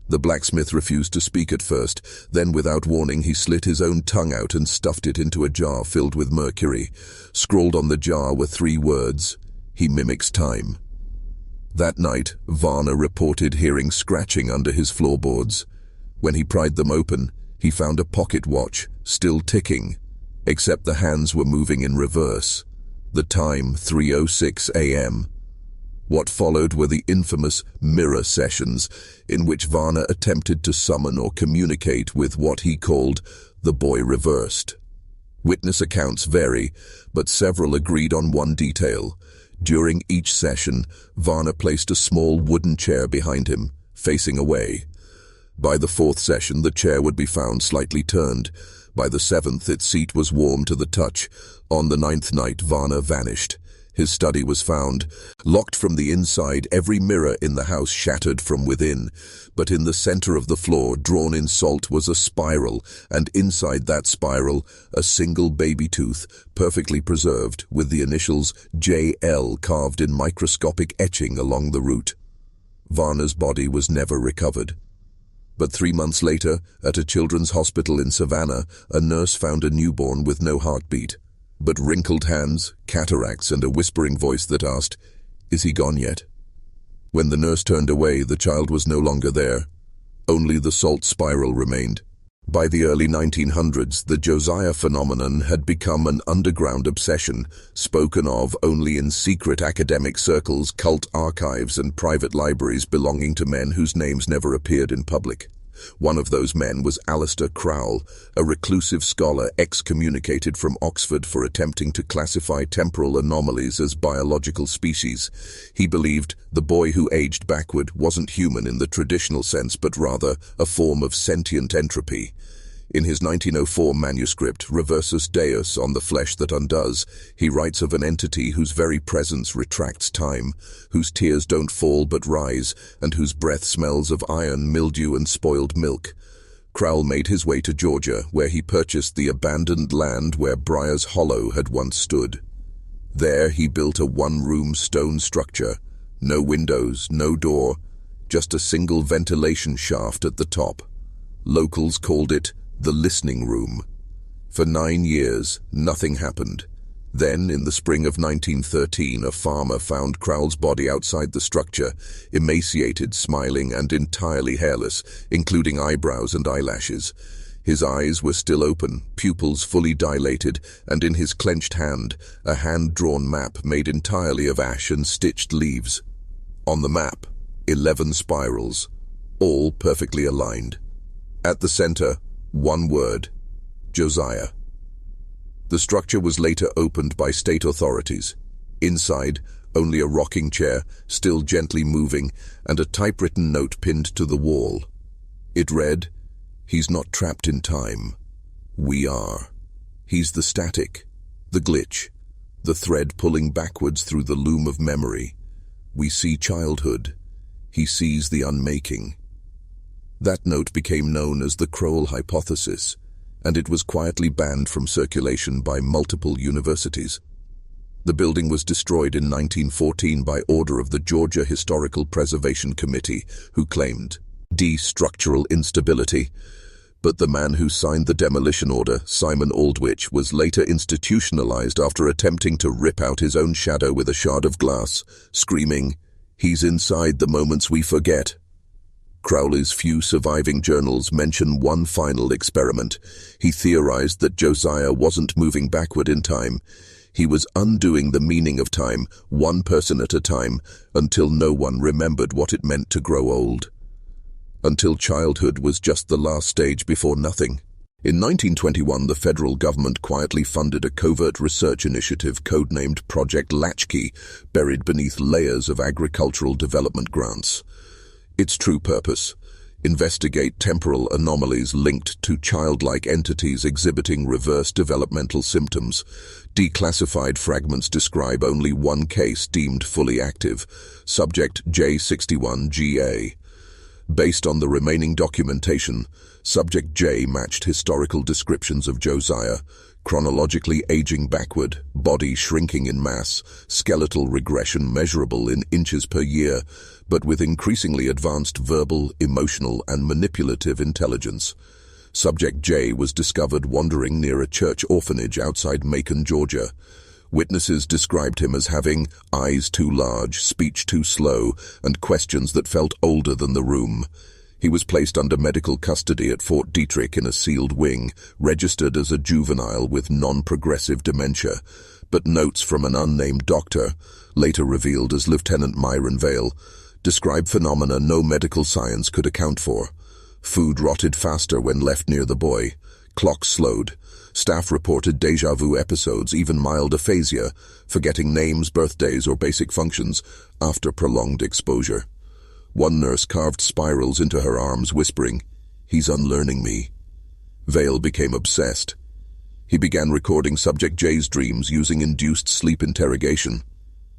[SPEAKER 1] The blacksmith refused to speak at first, then without warning he slit his own tongue out and stuffed it into a jar filled with mercury. Scrawled on the jar were 3 words: "He mimics time." That night, Varner reported hearing scratching under his floorboards. When he pried them open, he found a pocket watch, still ticking, except the hands were moving in reverse. The time, 3:06 a.m. What followed were the infamous mirror sessions, in which Varner attempted to summon or communicate with what he called the boy reversed. Witness accounts vary, but several agreed on one detail. During each session, Varner placed a small wooden chair behind him, facing away. By the 4th session, the chair would be found slightly turned. By the 7th, its seat was warm to the touch. On the 9th night, Varner vanished. His study was found. Locked from the inside, every mirror in the house shattered from within. But in the center of the floor, drawn in salt, was a spiral, and inside that spiral, a single baby tooth, perfectly preserved, with the initials JL carved in microscopic etching along the root. Varner's body was never recovered. But 3 months later, at a children's hospital in Savannah, a nurse found a newborn with no heartbeat, but wrinkled hands, cataracts, and a whispering voice that asked, "Is he gone yet?" When the nurse turned away, the child was no longer there. Only the salt spiral remained. By the early 1900s, the Josiah phenomenon had become an underground obsession, spoken of only in secret academic circles, cult archives, and private libraries belonging to men whose names never appeared in public. One of those men was Aleister Crowell, a reclusive scholar excommunicated from Oxford for attempting to classify temporal anomalies as biological species. He believed the boy who aged backward wasn't human in the traditional sense, but rather a form of sentient entropy. In his 1904 manuscript, Reversus Deus, on the Flesh That Undoes, he writes of an entity whose very presence retracts time, whose tears don't fall but rise, and whose breath smells of iron, mildew, and spoiled milk. Crowell made his way to Georgia, where he purchased the abandoned land where Briar's Hollow had once stood. There he built a one-room stone structure, no windows, no door, just a single ventilation shaft at the top. Locals called it the listening room. For 9 years, nothing happened. Then, in the spring of 1913, a farmer found Crowell's body outside the structure, emaciated, smiling, and entirely hairless, including eyebrows and eyelashes. His eyes were still open, pupils fully dilated, and in his clenched hand, a hand-drawn map made entirely of ash and stitched leaves. On the map, 11 spirals, all perfectly aligned. At the center, one word: Josiah. The structure was later opened by state authorities. Inside, only a rocking chair, still gently moving, and a typewritten note pinned to the wall. It read, "He's not trapped in time. We are. He's the static, the glitch, the thread pulling backwards through the loom of memory. We see childhood. He sees the unmaking." That note became known as the Crowell hypothesis, and it was quietly banned from circulation by multiple universities. The building was destroyed in 1914 by order of the Georgia Historical Preservation Committee, who claimed structural instability. But the man who signed the demolition order, Simon Aldwych, was later institutionalized after attempting to rip out his own shadow with a shard of glass, screaming, "He's inside the moments we forget." Crowley's few surviving journals mention one final experiment. He theorized that Josiah wasn't moving backward in time. He was undoing the meaning of time, one person at a time, until no one remembered what it meant to grow old. Until childhood was just the last stage before nothing. In 1921, the federal government quietly funded a covert research initiative codenamed Project Latchkey, buried beneath layers of agricultural development grants. Its true purpose: investigate temporal anomalies linked to childlike entities exhibiting reverse developmental symptoms. Declassified fragments describe only one case deemed fully active, subject J61GA. Based on the remaining documentation, Subject J matched historical descriptions of Josiah, chronologically aging backward, body shrinking in mass, skeletal regression measurable in inches per year, but with increasingly advanced verbal, emotional, and manipulative intelligence. Subject J was discovered wandering near a church orphanage outside Macon, Georgia. Witnesses described him as having eyes too large, speech too slow, and questions that felt older than the room. He was placed under medical custody at Fort Detrick in a sealed wing, registered as a juvenile with non-progressive dementia, but notes from an unnamed doctor, later revealed as Lieutenant Myron Vale, describe phenomena no medical science could account for. Food rotted faster when left near the boy. Clocks slowed. Staff reported déjà vu episodes, even mild aphasia, forgetting names, birthdays, or basic functions after prolonged exposure. One nurse carved spirals into her arms, whispering, "He's unlearning me." Vale became obsessed. He began recording Subject J's dreams using induced sleep interrogation.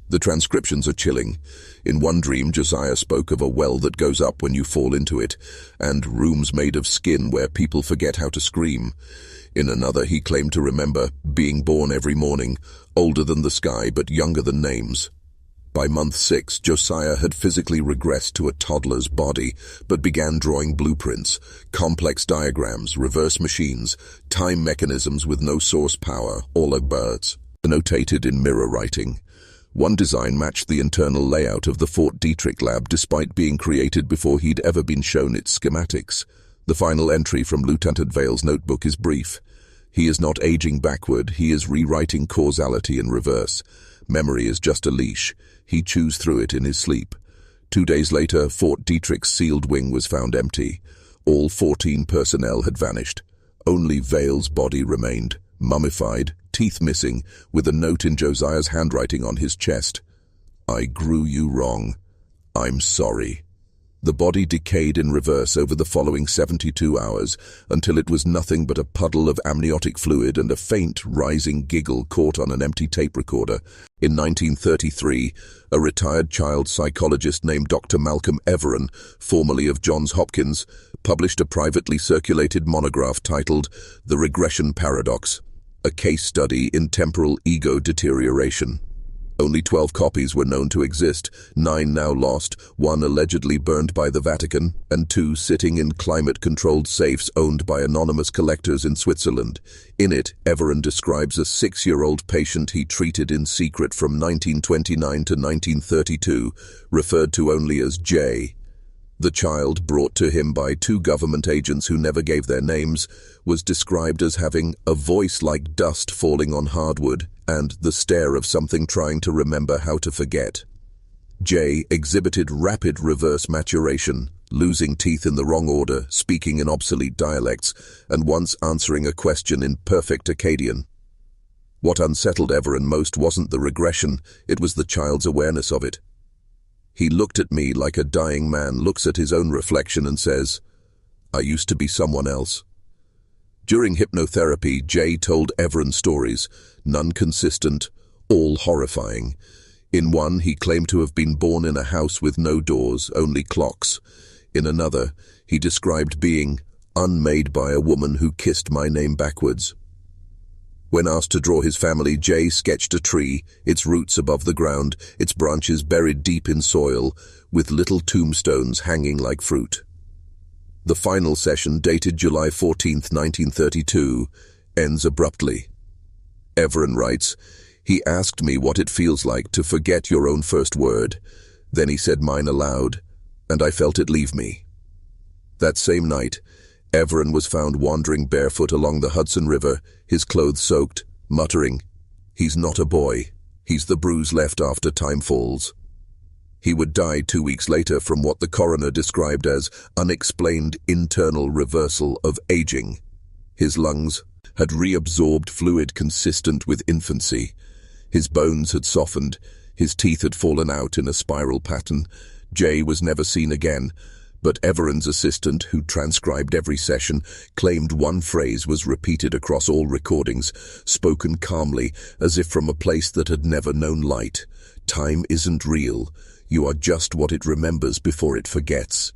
[SPEAKER 1] The transcriptions are chilling. In one dream, Josiah spoke of a well that goes up when you fall into it, and rooms made of skin where people forget how to scream. In another, he claimed to remember being born every morning, older than the sky but younger than names. By month 6, Josiah had physically regressed to a toddler's body, but began drawing blueprints, complex diagrams, reverse machines, time mechanisms with no source power, all birds, annotated in mirror writing. One design matched the internal layout of the Fort Detrick lab despite being created before he'd ever been shown its schematics. The final entry from Lieutenant Vale's notebook is brief. He is not aging backward, he is rewriting causality in reverse. Memory is just a leash. He chews through it in his sleep. 2 days later, Fort Detrick's sealed wing was found empty. All 14 personnel had vanished. Only Vale's body remained, mummified, teeth missing, with a note in Josiah's handwriting on his chest. "I grew you wrong. I'm sorry." The body decayed in reverse over the following 72 hours, until it was nothing but a puddle of amniotic fluid and a faint, rising giggle caught on an empty tape recorder. In 1933, a retired child psychologist named Dr. Malcolm Everin, formerly of Johns Hopkins, published a privately circulated monograph titled The Regression Paradox, a case study in temporal ego deterioration. Only 12 copies were known to exist, 9 now lost, 1 allegedly burned by the Vatican, and 2 sitting in climate-controlled safes owned by anonymous collectors in Switzerland. In it, Everin describes a 6-year-old patient he treated in secret from 1929 to 1932, referred to only as J. The child, brought to him by 2 government agents who never gave their names, was described as having a voice like dust falling on hardwood and the stare of something trying to remember how to forget. J exhibited rapid reverse maturation, losing teeth in the wrong order, speaking in obsolete dialects, and once answering a question in perfect Akkadian. What unsettled Everin most wasn't the regression, it was the child's awareness of it. He looked at me like a dying man looks at his own reflection and says, "I used to be someone else." During hypnotherapy, Jay told Everin stories, none consistent, all horrifying. In one, he claimed to have been born in a house with no doors, only clocks. In another, he described being unmade by a woman who kissed my name backwards. When asked to draw his family, Jay sketched a tree, its roots above the ground, its branches buried deep in soil, with little tombstones hanging like fruit. The final session, dated July 14, 1932, ends abruptly. Everin writes, "He asked me what it feels like to forget your own first word. Then he said mine aloud, and I felt it leave me." That same night, Everin was found wandering barefoot along the Hudson River, his clothes soaked, muttering, "He's not a boy. He's the bruise left after time falls." He would die 2 weeks later from what the coroner described as unexplained internal reversal of aging. His lungs had reabsorbed fluid consistent with infancy. His bones had softened, his teeth had fallen out in a spiral pattern. Jay was never seen again, but Everen's assistant, who transcribed every session, claimed one phrase was repeated across all recordings, spoken calmly, as if from a place that had never known light. Time isn't real. You are just what it remembers before it forgets.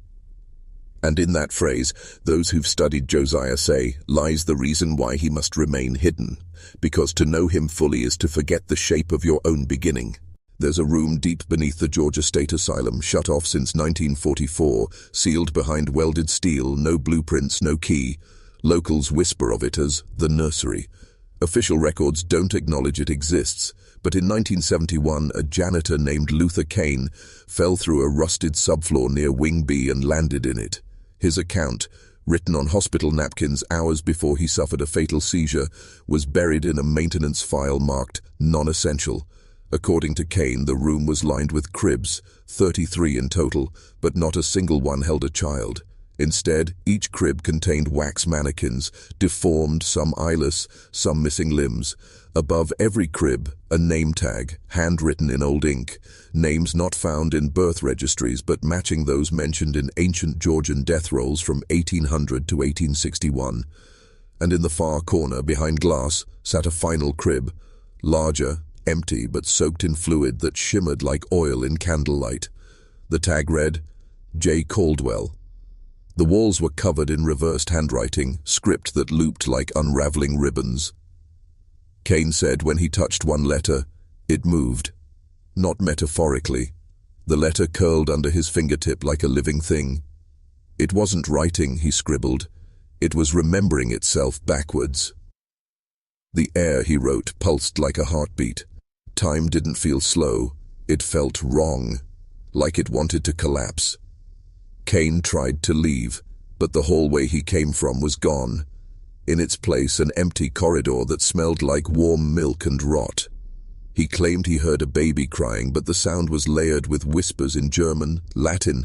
[SPEAKER 1] And in that phrase, those who've studied Josiah say, lies the reason why he must remain hidden, because to know him fully is to forget the shape of your own beginning. There's a room deep beneath the Georgia State Asylum, shut off since 1944, sealed behind welded steel, no blueprints, no key. Locals whisper of it as the nursery. Official records don't acknowledge it exists, but in 1971, a janitor named Luther Kane fell through a rusted subfloor near Wing B and landed in it. His account, written on hospital napkins hours before he suffered a fatal seizure, was buried in a maintenance file marked non-essential. According to Kane, the room was lined with cribs, 33 in total, but not a single one held a child. Instead, each crib contained wax mannequins, deformed, some eyeless, some missing limbs. Above every crib, a name tag, handwritten in old ink, names not found in birth registries but matching those mentioned in ancient Georgian death rolls from 1800 to 1861. And in the far corner, behind glass, sat a final crib, larger, empty but soaked in fluid that shimmered like oil in candlelight. The tag read, J. Caldwell. The walls were covered in reversed handwriting, script that looped like unraveling ribbons. Kane said when he touched one letter, it moved. Not metaphorically. The letter curled under his fingertip like a living thing. It wasn't writing, he scribbled. It was remembering itself backwards. The air, he wrote, pulsed like a heartbeat. Time didn't feel slow. It felt wrong, like it wanted to collapse. Kane tried to leave, but the hallway he came from was gone. In its place, an empty corridor that smelled like warm milk and rot. He claimed he heard a baby crying, but the sound was layered with whispers in German, Latin,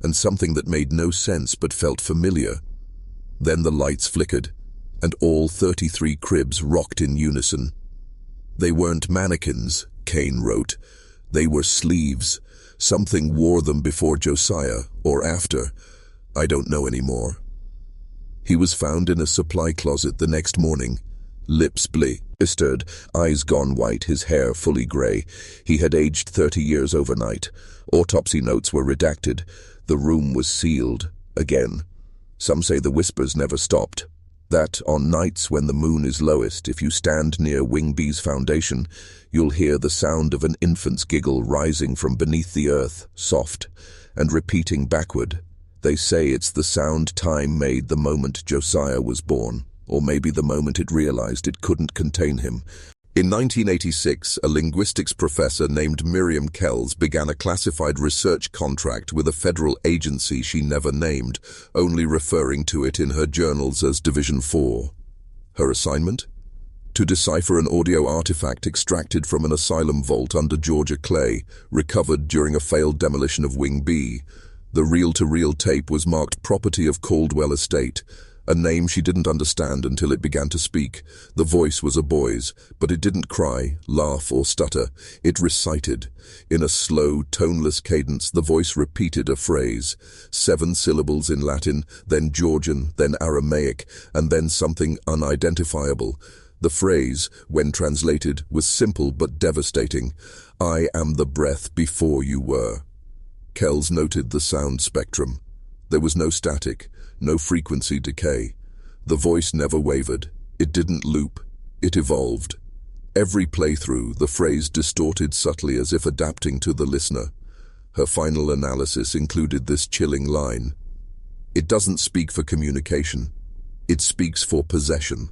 [SPEAKER 1] and something that made no sense but felt familiar. Then the lights flickered, and all 33 cribs rocked in unison. They weren't mannequins, Kane wrote. They were sleeves. Something wore them before Josiah, or after. I don't know anymore. He was found in a supply closet the next morning, lips blistered, eyes gone white, his hair fully grey. He had aged 30 years overnight. Autopsy notes were redacted. The room was sealed, again. Some say the whispers never stopped. That on nights when the moon is lowest, if you stand near Wing B's foundation, you'll hear the sound of an infant's giggle rising from beneath the earth, soft, and repeating backward. They say it's the sound time made the moment Josiah was born, or maybe the moment it realized it couldn't contain him. In 1986, a linguistics professor named Miriam Kells began a classified research contract with a federal agency she never named, only referring to it in her journals as Division 4. Her assignment? To decipher an audio artifact extracted from an asylum vault under Georgia clay, recovered during a failed demolition of Wing B. The reel-to-reel tape was marked property of Caldwell Estate, a name she didn't understand until it began to speak. The voice was a boy's, but it didn't cry, laugh, or stutter. It recited. In a slow, toneless cadence, the voice repeated a phrase. 7 syllables in Latin, then Georgian, then Aramaic, and then something unidentifiable. The phrase, when translated, was simple but devastating. I am the breath before you were. Kells noted the sound spectrum. There was no static, no frequency decay. The voice never wavered. It didn't loop. It evolved. Every playthrough, the phrase distorted subtly as if adapting to the listener. Her final analysis included this chilling line. It doesn't speak for communication. It speaks for possession.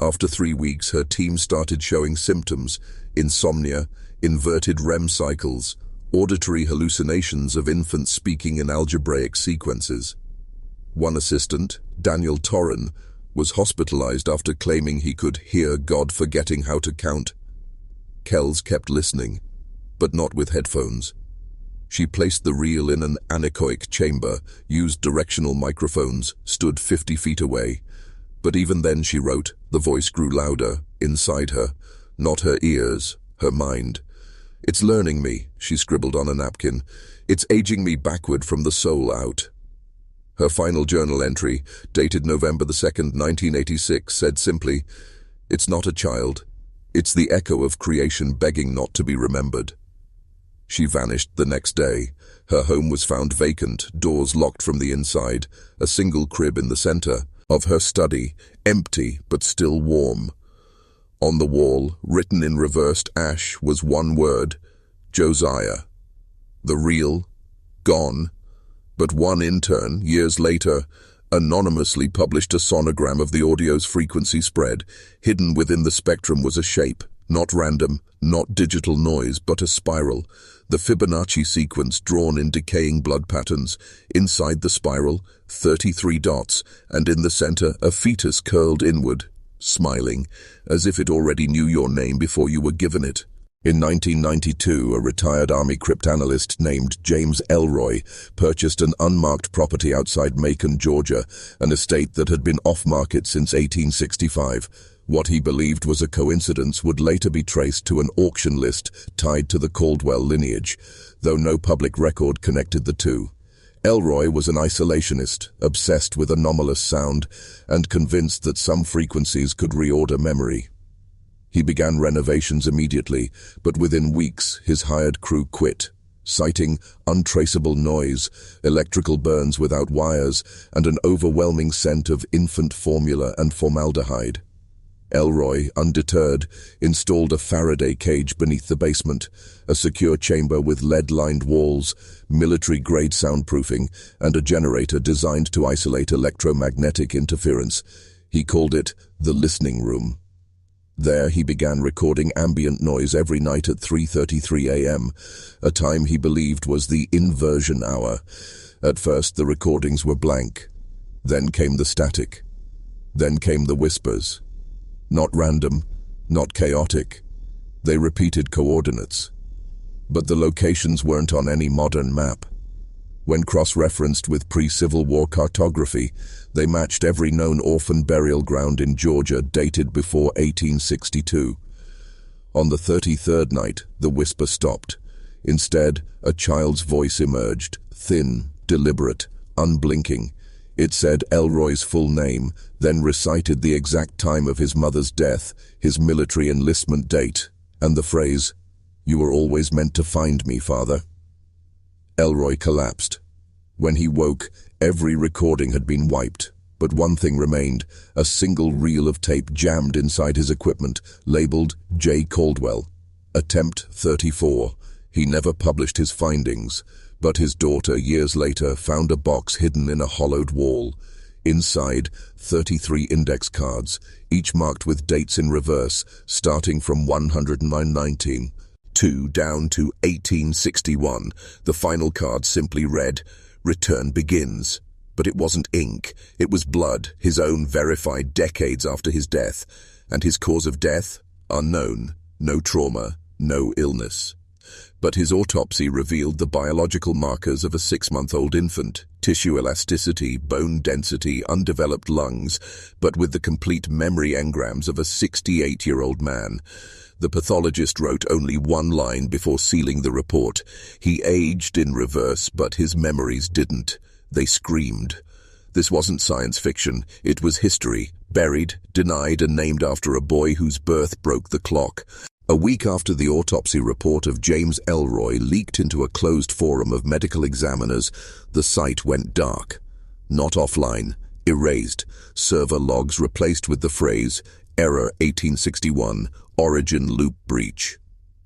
[SPEAKER 1] After 3 weeks, her team started showing symptoms: insomnia, inverted REM cycles, auditory hallucinations of infants speaking in algebraic sequences. One assistant, Daniel Torren, was hospitalized after claiming he could hear God forgetting how to count. Kells kept listening, but not with headphones. She placed the reel in an anechoic chamber, used directional microphones, stood 50 feet away. But even then, she wrote, the voice grew louder, inside her. Not her ears, her mind. "It's learning me," she scribbled on a napkin. "It's aging me backward from the soul out." Her final journal entry, dated November the 2nd, 1986, said simply, "It's not a child. It's the echo of creation begging not to be remembered." She vanished the next day. Her home was found vacant, doors locked from the inside, a single crib in the center of her study, empty but still warm. On the wall, written in reversed ash, was one word: Josiah. The real, gone. But one intern, years later, anonymously published a sonogram of the audio's frequency spread. Hidden within the spectrum was a shape, not random, not digital noise, but a spiral. The Fibonacci sequence drawn in decaying blood patterns. Inside the spiral, 33 dots, and in the center, a fetus curled inward, smiling, as if it already knew your name before you were given it. In 1992, a retired Army cryptanalyst named James Elroy purchased an unmarked property outside Macon, Georgia, an estate that had been off-market since 1865. What he believed was a coincidence would later be traced to an auction list tied to the Caldwell lineage, though no public record connected the two. Elroy was an isolationist, obsessed with anomalous sound, and convinced that some frequencies could reorder memory. He began renovations immediately, but within weeks his hired crew quit, citing untraceable noise, electrical burns without wires, and an overwhelming scent of infant formula and formaldehyde. Elroy, undeterred, installed a Faraday cage beneath the basement, a secure chamber with lead-lined walls, military-grade soundproofing, and a generator designed to isolate electromagnetic interference. He called it the listening room. There he began recording ambient noise every night at 3:33 a.m., a time he believed was the inversion hour. At first the recordings were blank. Then came the static. Then came the whispers. Not random, not chaotic. They repeated coordinates. But the locations weren't on any modern map. When cross-referenced with pre-Civil War cartography, they matched every known orphan burial ground in Georgia dated before 1862. On the 33rd night, the whisper stopped. Instead, a child's voice emerged, thin, deliberate, unblinking. It said Elroy's full name, then recited the exact time of his mother's death, his military enlistment date, and the phrase, "You were always meant to find me, Father." Elroy collapsed. When he woke, every recording had been wiped, but one thing remained, a single reel of tape jammed inside his equipment, labeled J. Caldwell. Attempt 34. He never published his findings, but his daughter, years later, found a box hidden in a hollowed wall. Inside, 33 index cards, each marked with dates in reverse, starting from 109-19. Down to 1861. The final card simply read, "Return begins." But it wasn't ink. It was blood, his own verified decades after his death. And his cause of death? Unknown. No trauma, no illness. But his autopsy revealed the biological markers of a 6-month-old infant. Tissue elasticity, bone density, undeveloped lungs, but with the complete memory engrams of a 68-year-old man. The pathologist wrote only one line before sealing the report. He aged in reverse, but his memories didn't. They screamed. This wasn't science fiction. It was history, buried, denied, and named after a boy whose birth broke the clock. A week after the autopsy report of James Elroy leaked into a closed forum of medical examiners, the site went dark. Not offline, erased. Server logs replaced with the phrase, "Error 1861, origin loop breach."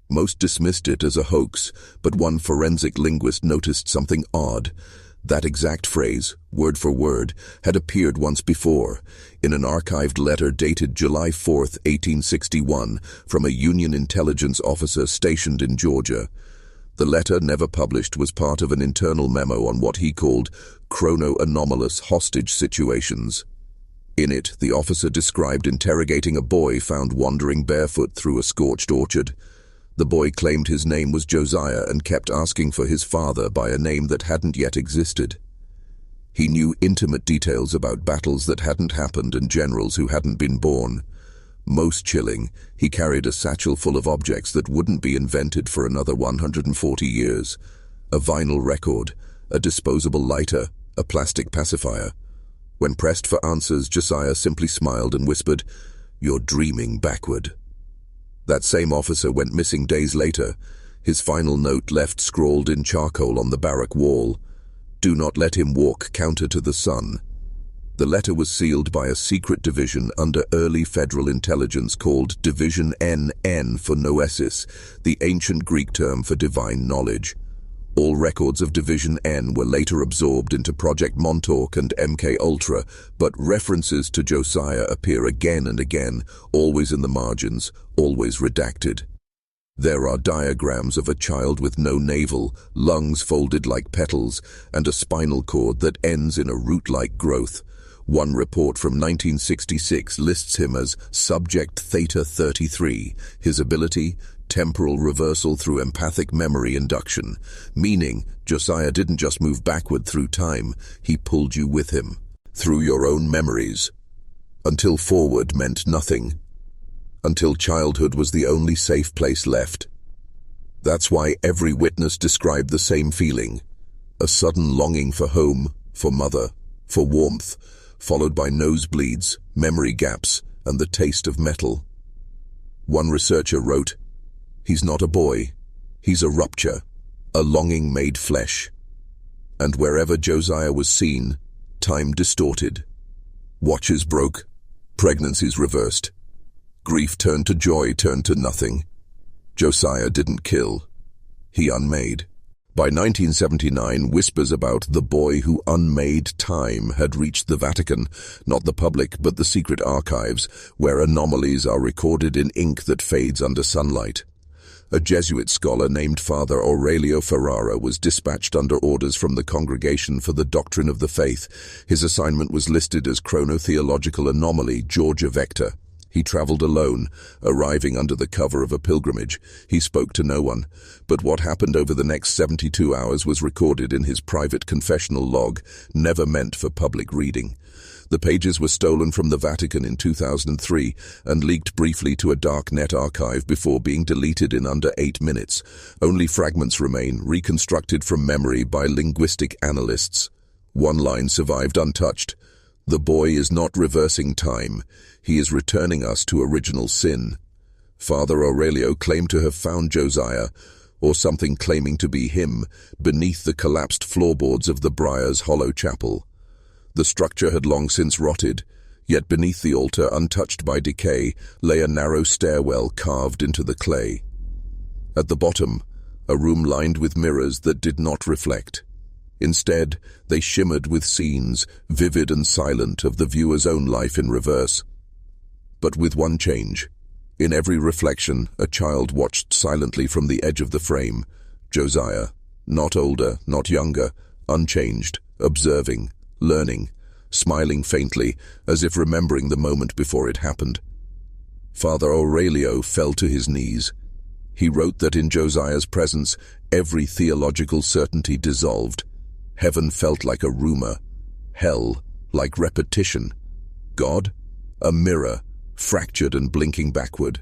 [SPEAKER 1] Most dismissed it as a hoax, but one forensic linguist noticed something odd. That exact phrase, word for word, had appeared once before, in an archived letter dated July 4, 1861, from a Union intelligence officer stationed in Georgia. The letter, never published, was part of an internal memo on what he called chrono-anomalous hostage situations. In it, the officer described interrogating a boy found wandering barefoot through a scorched orchard. The boy claimed his name was Josiah and kept asking for his father by a name that hadn't yet existed. He knew intimate details about battles that hadn't happened and generals who hadn't been born. Most chilling, he carried a satchel full of objects that wouldn't be invented for another 140 years. A vinyl record, a disposable lighter, a plastic pacifier. When pressed for answers, Josiah simply smiled and whispered, "You're dreaming backward." That same officer went missing days later, his final note left scrawled in charcoal on the barrack wall. "Do not let him walk counter to the sun." The letter was sealed by a secret division under early federal intelligence called Division NN for Noesis, the ancient Greek term for divine knowledge. All records of Division N were later absorbed into Project Montauk and MK Ultra, but references to Josiah appear again and again, always in the margins, always redacted. There are diagrams of a child with no navel, lungs folded like petals, and a spinal cord that ends in a root-like growth. One report from 1966 lists him as Subject Theta 33, his ability, temporal reversal through empathic memory induction, meaning Josiah didn't just move backward through time, he pulled you with him, through your own memories. Until forward meant nothing. Until childhood was the only safe place left. That's why every witness described the same feeling, a sudden longing for home, for mother, for warmth, followed by nosebleeds, memory gaps, and the taste of metal. One researcher wrote, "He's not a boy, he's a rupture, a longing made flesh." And wherever Josiah was seen, time distorted. Watches broke, pregnancies reversed. Grief turned to joy, turned to nothing. Josiah didn't kill. He unmade. By 1979, whispers about the boy who unmade time had reached the Vatican, not the public but the secret archives, where anomalies are recorded in ink that fades under sunlight. A Jesuit scholar named Father Aurelio Ferrara was dispatched under orders from the Congregation for the Doctrine of the Faith. His assignment was listed as chronotheological anomaly Georgia Vector. He traveled alone, arriving under the cover of a pilgrimage. He spoke to no one, but what happened over the next 72 hours was recorded in his private confessional log, never meant for public reading. The pages were stolen from the Vatican in 2003 and leaked briefly to a dark net archive before being deleted in under 8 minutes. Only fragments remain, reconstructed from memory by linguistic analysts. One line survived untouched. "The boy is not reversing time. He is returning us to original sin." Father Aurelio claimed to have found Josiah, or something claiming to be him, beneath the collapsed floorboards of the Briar's Hollow Chapel. The structure had long since rotted, yet beneath the altar, untouched by decay, lay a narrow stairwell carved into the clay. At the bottom, a room lined with mirrors that did not reflect. Instead, they shimmered with scenes, vivid and silent, of the viewer's own life in reverse. But with one change. In every reflection, a child watched silently from the edge of the frame. Josiah, not older, not younger, unchanged, observing, learning, smiling faintly, as if remembering the moment before it happened. Father Aurelio fell to his knees. He wrote that in Josiah's presence, every theological certainty dissolved. Heaven felt like a rumor, hell like repetition, God a mirror, fractured and blinking backward.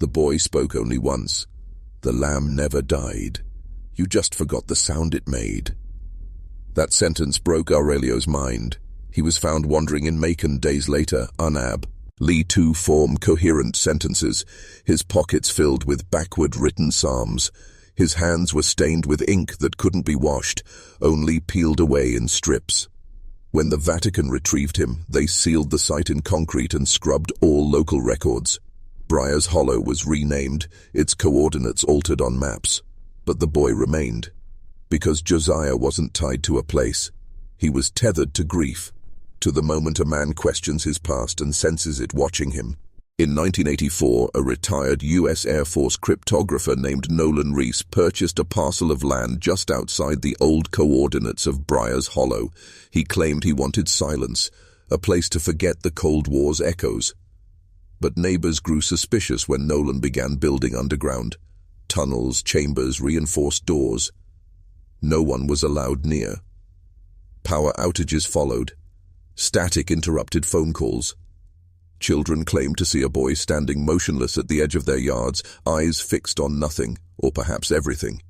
[SPEAKER 1] The boy spoke only once. "The lamb never died. You just forgot the sound it made." That sentence broke Aurelio's mind. He was found wandering in Macon days later, unab. Lee to form coherent sentences, his pockets filled with backward-written psalms. His hands were stained with ink that couldn't be washed, only peeled away in strips. When the Vatican retrieved him, they sealed the site in concrete and scrubbed all local records. Briar's Hollow was renamed, its coordinates altered on maps. But the boy remained. Because Josiah wasn't tied to a place. He was tethered to grief, to the moment a man questions his past and senses it watching him. In 1984, a retired U.S. Air Force cryptographer named Nolan Reese purchased a parcel of land just outside the old coordinates of Briar's Hollow. He claimed he wanted silence, a place to forget the Cold War's echoes. But neighbors grew suspicious when Nolan began building underground. Tunnels, chambers, reinforced doors. No one was allowed near. Power outages followed. Static interrupted phone calls. Children claimed to see a boy standing motionless at the edge of their yards, eyes fixed on nothing, or perhaps everything.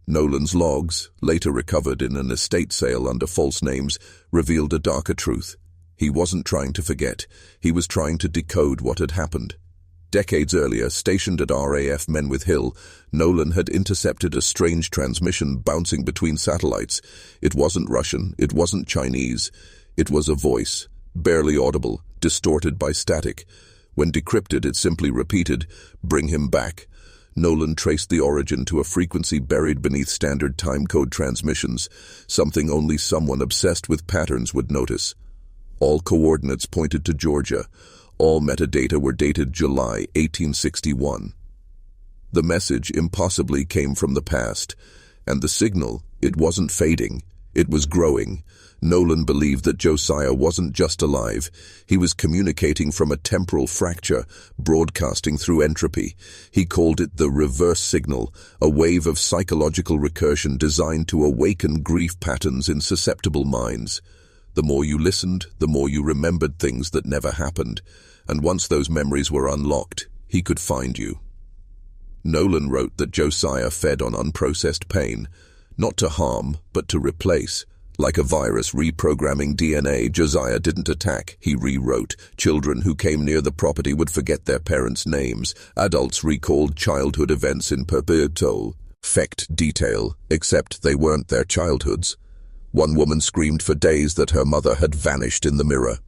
[SPEAKER 1] Nolan's logs, later recovered in an estate sale under false names, revealed a darker truth. He wasn't trying to forget. He was trying to decode what had happened. Decades earlier, stationed at RAF Menwith Hill, Nolan had intercepted a strange transmission bouncing between satellites. It wasn't Russian, it wasn't Chinese. It was a voice, barely audible, distorted by static. When decrypted, it simply repeated, "Bring him back." Nolan traced the origin to a frequency buried beneath standard timecode transmissions, something only someone obsessed with patterns would notice. All coordinates pointed to Georgia. All metadata were dated July 1861. The message impossibly came from the past, and the signal, it wasn't fading, it was growing. Nolan believed that Josiah wasn't just alive. He was communicating from a temporal fracture, broadcasting through entropy. He called it the reverse signal, a wave of psychological recursion designed to awaken grief patterns in susceptible minds. The more you listened, the more you remembered things that never happened, and once those memories were unlocked, he could find you. Nolan wrote that Josiah fed on unprocessed pain, not to harm, but to replace. Like a virus reprogramming DNA, Josiah didn't attack, he rewrote. Children who came near the property would forget their parents' names. Adults recalled childhood events in perfect detail, except they weren't their childhoods. One woman screamed for days that her mother had vanished in the mirror.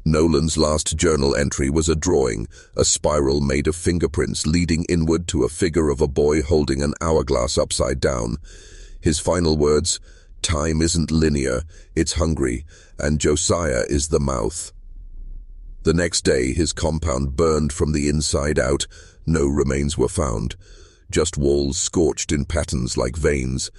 [SPEAKER 1] Nolan's last journal entry was a drawing, a spiral made of fingerprints leading inward to a figure of a boy holding an hourglass upside down. His final words, "Time isn't linear, it's hungry, and Josiah is the mouth." The next day, his compound burned from the inside out. No remains were found, just walls scorched in patterns like veins.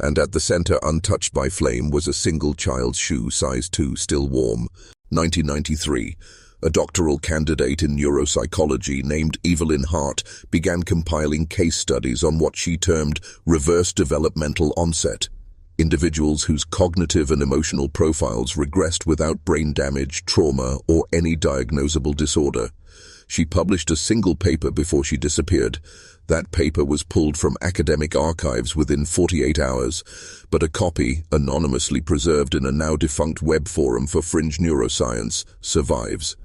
[SPEAKER 1] And at the center, untouched by flame, was a single child's shoe, size 2, still warm. 1993, a doctoral candidate in neuropsychology named Evelyn Hart began compiling case studies on what she termed reverse developmental onset. Individuals whose cognitive and emotional profiles regressed without brain damage, trauma, or any diagnosable disorder. She published a single paper before she disappeared. That paper was pulled from academic archives within 48 hours, but a copy, anonymously preserved in a now-defunct web forum for fringe neuroscience, survives.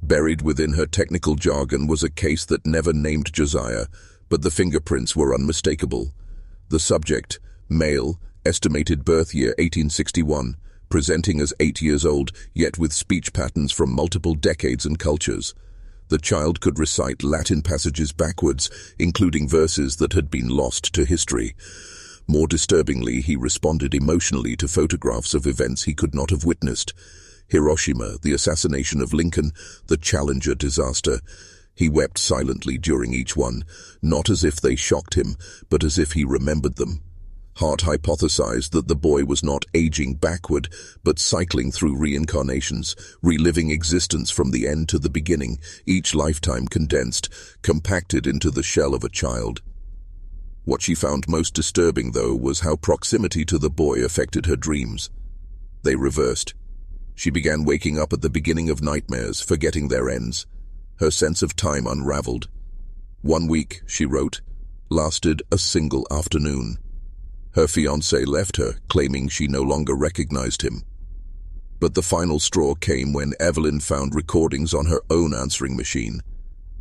[SPEAKER 1] Buried within her technical jargon was a case that never named Josiah, but the fingerprints were unmistakable. The subject, male, estimated birth year 1861, presenting as 8 years old, yet with speech patterns from multiple decades and cultures. The child could recite Latin passages backwards, including verses that had been lost to history. More disturbingly, he responded emotionally to photographs of events he could not have witnessed. Hiroshima, the assassination of Lincoln, the Challenger disaster. He wept silently during each one, not as if they shocked him, but as if he remembered them. Hart hypothesized that the boy was not aging backward, but cycling through reincarnations, reliving existence from the end to the beginning, each lifetime condensed, compacted into the shell of a child. What she found most disturbing, though, was how proximity to the boy affected her dreams. They reversed. She began waking up at the beginning of nightmares, forgetting their ends. Her sense of time unraveled. 1 week, she wrote, lasted a single afternoon. Her fiancé left her, claiming she no longer recognized him. But the final straw came when Evelyn found recordings on her own answering machine.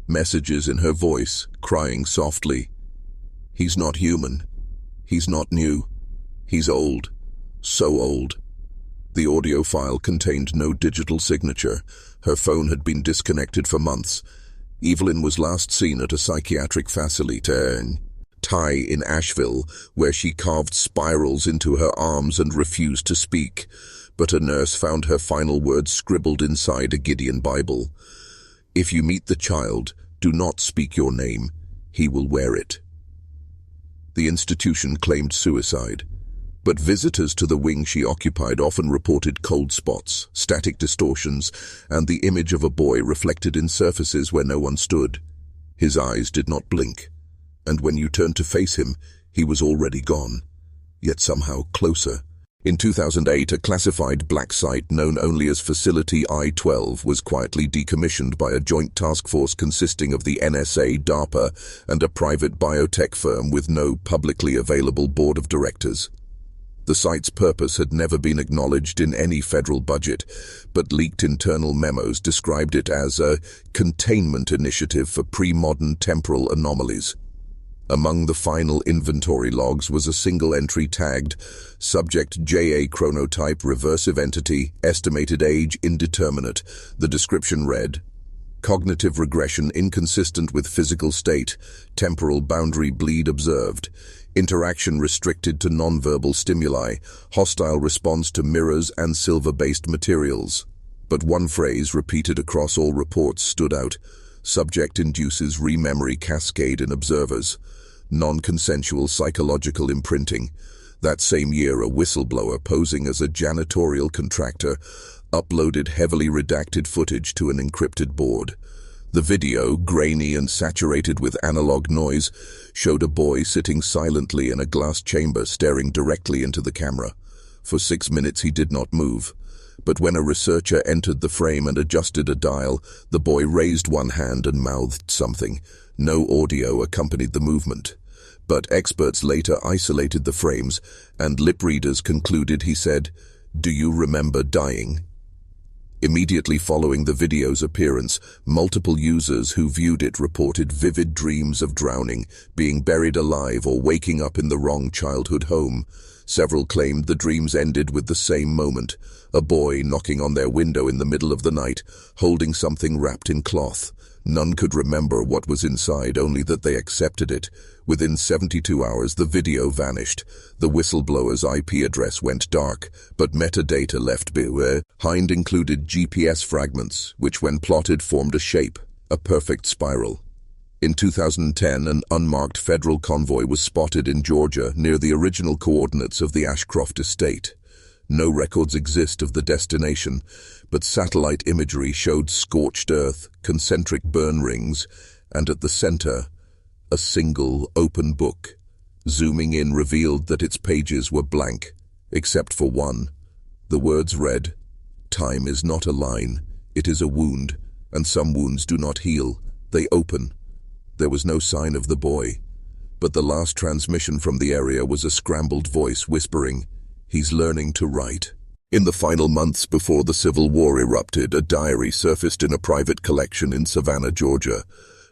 [SPEAKER 1] Messages in her voice, crying softly. "He's not human. He's not new. He's old. So old." The audio file contained no digital signature. Her phone had been disconnected for months. Evelyn was last seen at a psychiatric facility in Asheville, where she carved spirals into her arms and refused to speak. But a nurse found her final words scribbled inside a Gideon Bible. "If you meet the child, do not speak your name. He will wear it." The institution claimed suicide, but visitors to the wing she occupied often reported cold spots, static distortions, and the image of a boy reflected in surfaces where no one stood. His eyes did not blink, and when you turned to face him, he was already gone, yet somehow closer. In 2008, a classified black site known only as Facility I-12 was quietly decommissioned by a joint task force consisting of the NSA, DARPA, and a private biotech firm with no publicly available board of directors. The site's purpose had never been acknowledged in any federal budget, but leaked internal memos described it as a containment initiative for pre-modern temporal anomalies. Among the final inventory logs was a single entry tagged Subject JA Chronotype Reversive Entity, Estimated Age Indeterminate. The description read, Cognitive regression inconsistent with physical state, temporal boundary bleed observed, interaction restricted to nonverbal stimuli, hostile response to mirrors and silver-based materials. But one phrase repeated across all reports stood out. Subject induces rememory cascade in observers. Non-consensual psychological imprinting. That same year, a whistleblower posing as a janitorial contractor uploaded heavily redacted footage to an encrypted board. The video, grainy and saturated with analog noise, showed a boy sitting silently in a glass chamber staring directly into the camera. For 6 minutes he did not move. But when a researcher entered the frame and adjusted a dial, the boy raised one hand and mouthed something. No audio accompanied the movement. But experts later isolated the frames, and lip readers concluded he said, "Do you remember dying?" Immediately following the video's appearance, multiple users who viewed it reported vivid dreams of drowning, being buried alive, or waking up in the wrong childhood home. Several claimed the dreams ended with the same moment, a boy knocking on their window in the middle of the night, holding something wrapped in cloth. None could remember what was inside, only that they accepted it. Within 72 hours, the video vanished. The whistleblower's IP address went dark, but metadata left behind included GPS fragments, which when plotted formed a shape, a perfect spiral. In 2010, an unmarked federal convoy was spotted in Georgia near the original coordinates of the Ashcroft estate. No records exist of the destination, but satellite imagery showed scorched earth, concentric burn rings, and at the center, a single open book. Zooming in revealed that its pages were blank, except for one. The words read, "Time is not a line, it is a wound, and some wounds do not heal, they open." There was no sign of the boy, but the last transmission from the area was a scrambled voice whispering, "He's learning to write." In the final months before the Civil War erupted, a diary surfaced in a private collection in Savannah, Georgia.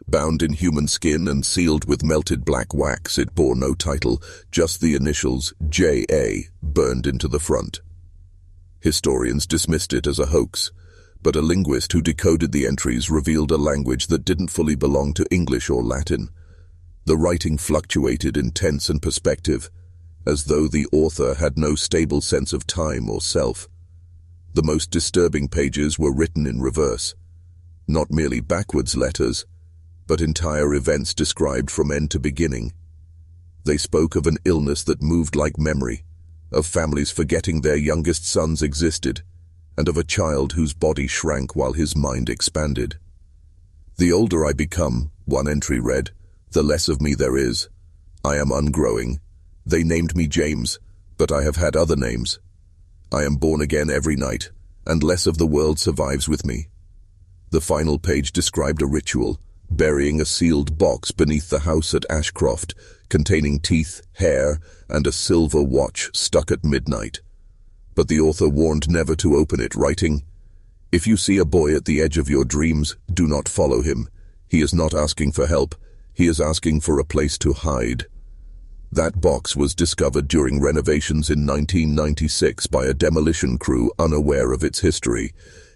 [SPEAKER 1] Bound in human skin and sealed with melted black wax, it bore no title, just the initials J.A. burned into the front. Historians dismissed it as a hoax, but a linguist who decoded the entries revealed a language that didn't fully belong to English or Latin. The writing fluctuated in tense and perspective, as though the author had no stable sense of time or self. The most disturbing pages were written in reverse, not merely backwards letters, but entire events described from end to beginning. They spoke of an illness that moved like memory, of families forgetting their youngest sons existed, and of a child whose body shrank while his mind expanded. "The older I become," one entry read, "the less of me there is. I am ungrowing. They named me James, but I have had other names. I am born again every night, and less of the world survives with me." The final page described a ritual, burying a sealed box beneath the house at Ashcroft, containing teeth, hair, and a silver watch stuck at midnight. But the author warned never to open it, writing, "If you see a boy at the edge of your dreams, do not follow him. He is not asking for help. He is asking for a place to hide." That box was discovered during renovations in 1996 by a demolition crew unaware of its history.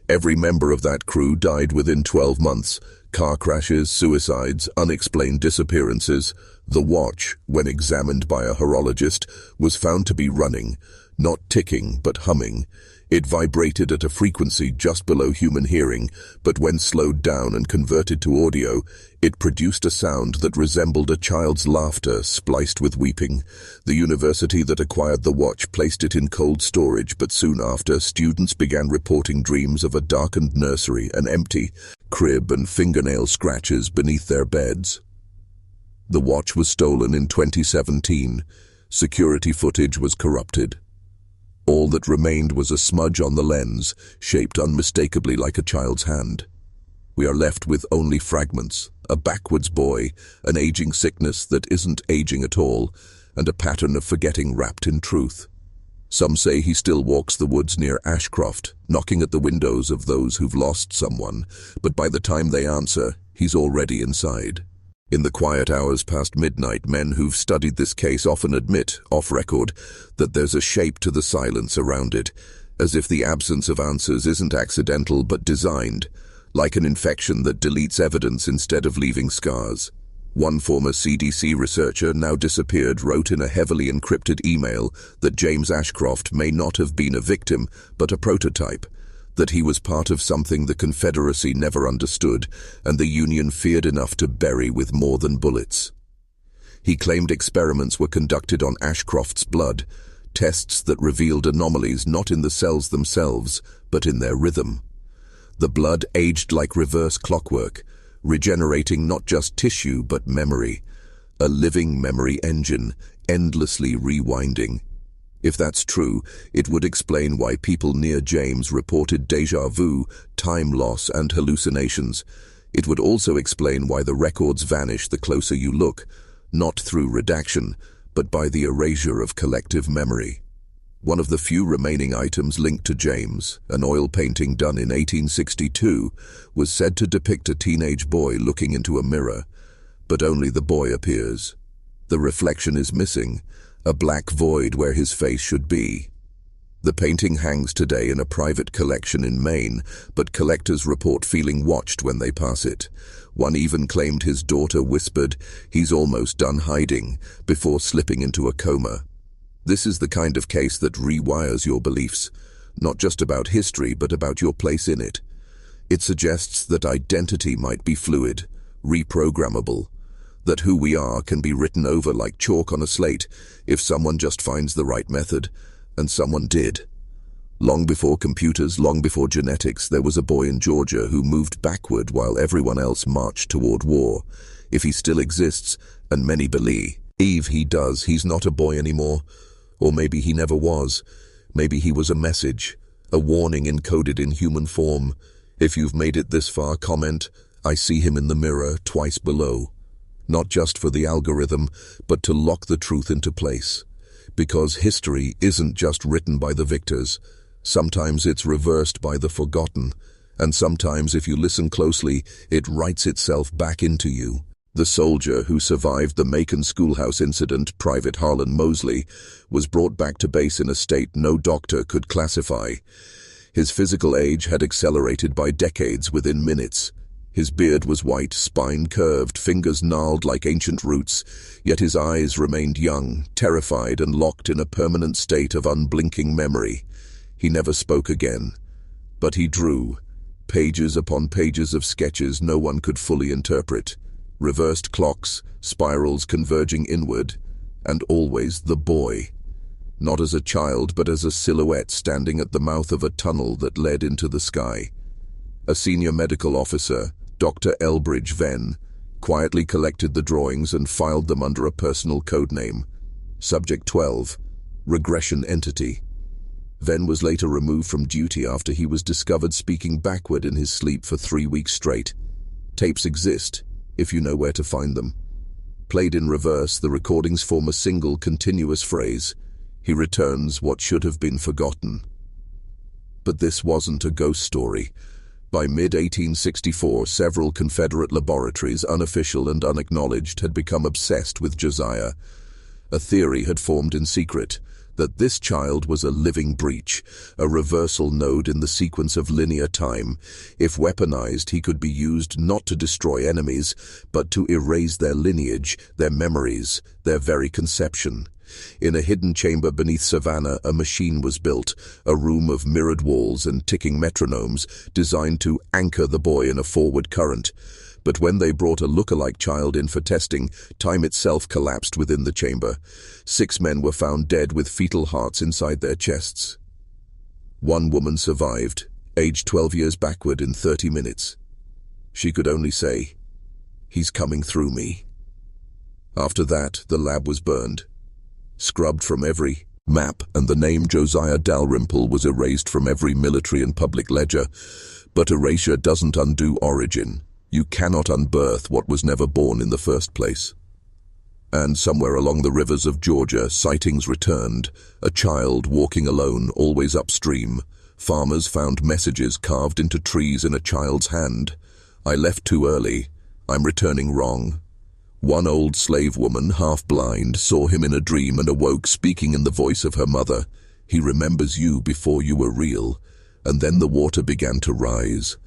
[SPEAKER 1] Every member of that crew died within 12 months. Car crashes, suicides, unexplained disappearances. The watch, when examined by a horologist, was found to be running, not ticking but humming. It vibrated at a frequency just below human hearing, but when slowed down and converted to audio, it produced a sound that resembled a child's laughter spliced with weeping. The university that acquired the watch placed it in cold storage, but soon after, students began reporting dreams of a darkened nursery, an empty crib, and fingernail scratches beneath their beds. The watch was stolen in 2017. Security footage was corrupted. All that remained was a smudge on the lens, shaped unmistakably like a child's hand. We are left with only fragments, a backwards boy, an aging sickness that isn't aging at all, and a pattern of forgetting wrapped in truth. Some say he still walks the woods near Ashcroft, knocking at the windows of those who've lost someone, but by the time they answer, he's already inside. In the quiet hours past midnight, men who've studied this case often admit, off record, that there's a shape to the silence around it, as if the absence of answers isn't accidental but designed, like an infection that deletes evidence instead of leaving scars. One former CDC researcher, now disappeared, wrote in a heavily encrypted email that James Ashcroft may not have been a victim, but a prototype, that he was part of something the Confederacy never understood and the Union feared enough to bury with more than bullets. He claimed experiments were conducted on Ashcroft's blood, tests that revealed anomalies not in the cells themselves, but in their rhythm. The blood aged like reverse clockwork, regenerating not just tissue but memory, a living memory engine, endlessly rewinding. If that's true, it would explain why people near James reported déjà vu, time loss, and hallucinations. It would also explain why the records vanish the closer you look, not through redaction, but by the erasure of collective memory. One of the few remaining items linked to James, an oil painting done in 1862, was said to depict a teenage boy looking into a mirror, but only the boy appears. The reflection is missing, a black void where his face should be. The painting hangs today in a private collection in Maine, but collectors report feeling watched when they pass it. One even claimed his daughter whispered, "He's almost done hiding," before slipping into a coma. This is the kind of case that rewires your beliefs, not just about history, but about your place in it. It suggests that identity might be fluid, reprogrammable, that who we are can be written over like chalk on a slate if someone just finds the right method, and someone did. Long before computers, long before genetics, there was a boy in Georgia who moved backward while everyone else marched toward war. If he still exists, and many believe he does, he's not a boy anymore. Or maybe he never was. Maybe he was a message, a warning encoded in human form. If you've made it this far, comment, "I see him in the mirror," twice below. Not just for the algorithm, but to lock the truth into place. Because history isn't just written by the victors. Sometimes it's reversed by the forgotten. And sometimes, if you listen closely, it writes itself back into you. The soldier who survived the Macon schoolhouse incident, Private Harlan Mosley, was brought back to base in a state no doctor could classify. His physical age had accelerated by decades within minutes. His beard was white, spine curved, fingers gnarled like ancient roots, yet his eyes remained young, terrified and locked in a permanent state of unblinking memory. He never spoke again, but he drew, pages upon pages of sketches no one could fully interpret, reversed clocks, spirals converging inward, and always the boy. Not as a child, but as a silhouette standing at the mouth of a tunnel that led into the sky. A senior medical officer, Dr. Elbridge Venn, quietly collected the drawings and filed them under a personal codename. Subject 12, Regression Entity. Venn was later removed from duty after he was discovered speaking backward in his sleep for 3 weeks straight. Tapes exist, if you know where to find them. Played in reverse, the recordings form a single continuous phrase. He returns what should have been forgotten. But this wasn't a ghost story. By mid-1864, several Confederate laboratories, unofficial and unacknowledged, had become obsessed with Josiah. A theory had formed in secret that this child was a living breach, a reversal node in the sequence of linear time. If weaponized, he could be used not to destroy enemies, but to erase their lineage, their memories, their very conception. In a hidden chamber beneath Savannah, a machine was built, a room of mirrored walls and ticking metronomes, designed to anchor the boy in a forward current. But when they brought a look-alike child in for testing, time itself collapsed within the chamber. 6 men were found dead with fetal hearts inside their chests. One woman survived, aged 12 years backward in 30 minutes. She could only say, "He's coming through me." After that, the lab was burned, scrubbed from every map, and the name Josiah Dalrymple was erased from every military and public ledger. But erasure doesn't undo origin. You cannot unbirth what was never born in the first place. And somewhere along the rivers of Georgia, sightings returned. A child walking alone, always upstream. Farmers found messages carved into trees in a child's hand. I left too early. I'm returning wrong. One old slave woman, half blind, saw him in a dream and awoke speaking in the voice of her mother. He remembers you before you were real. And then the water began to rise.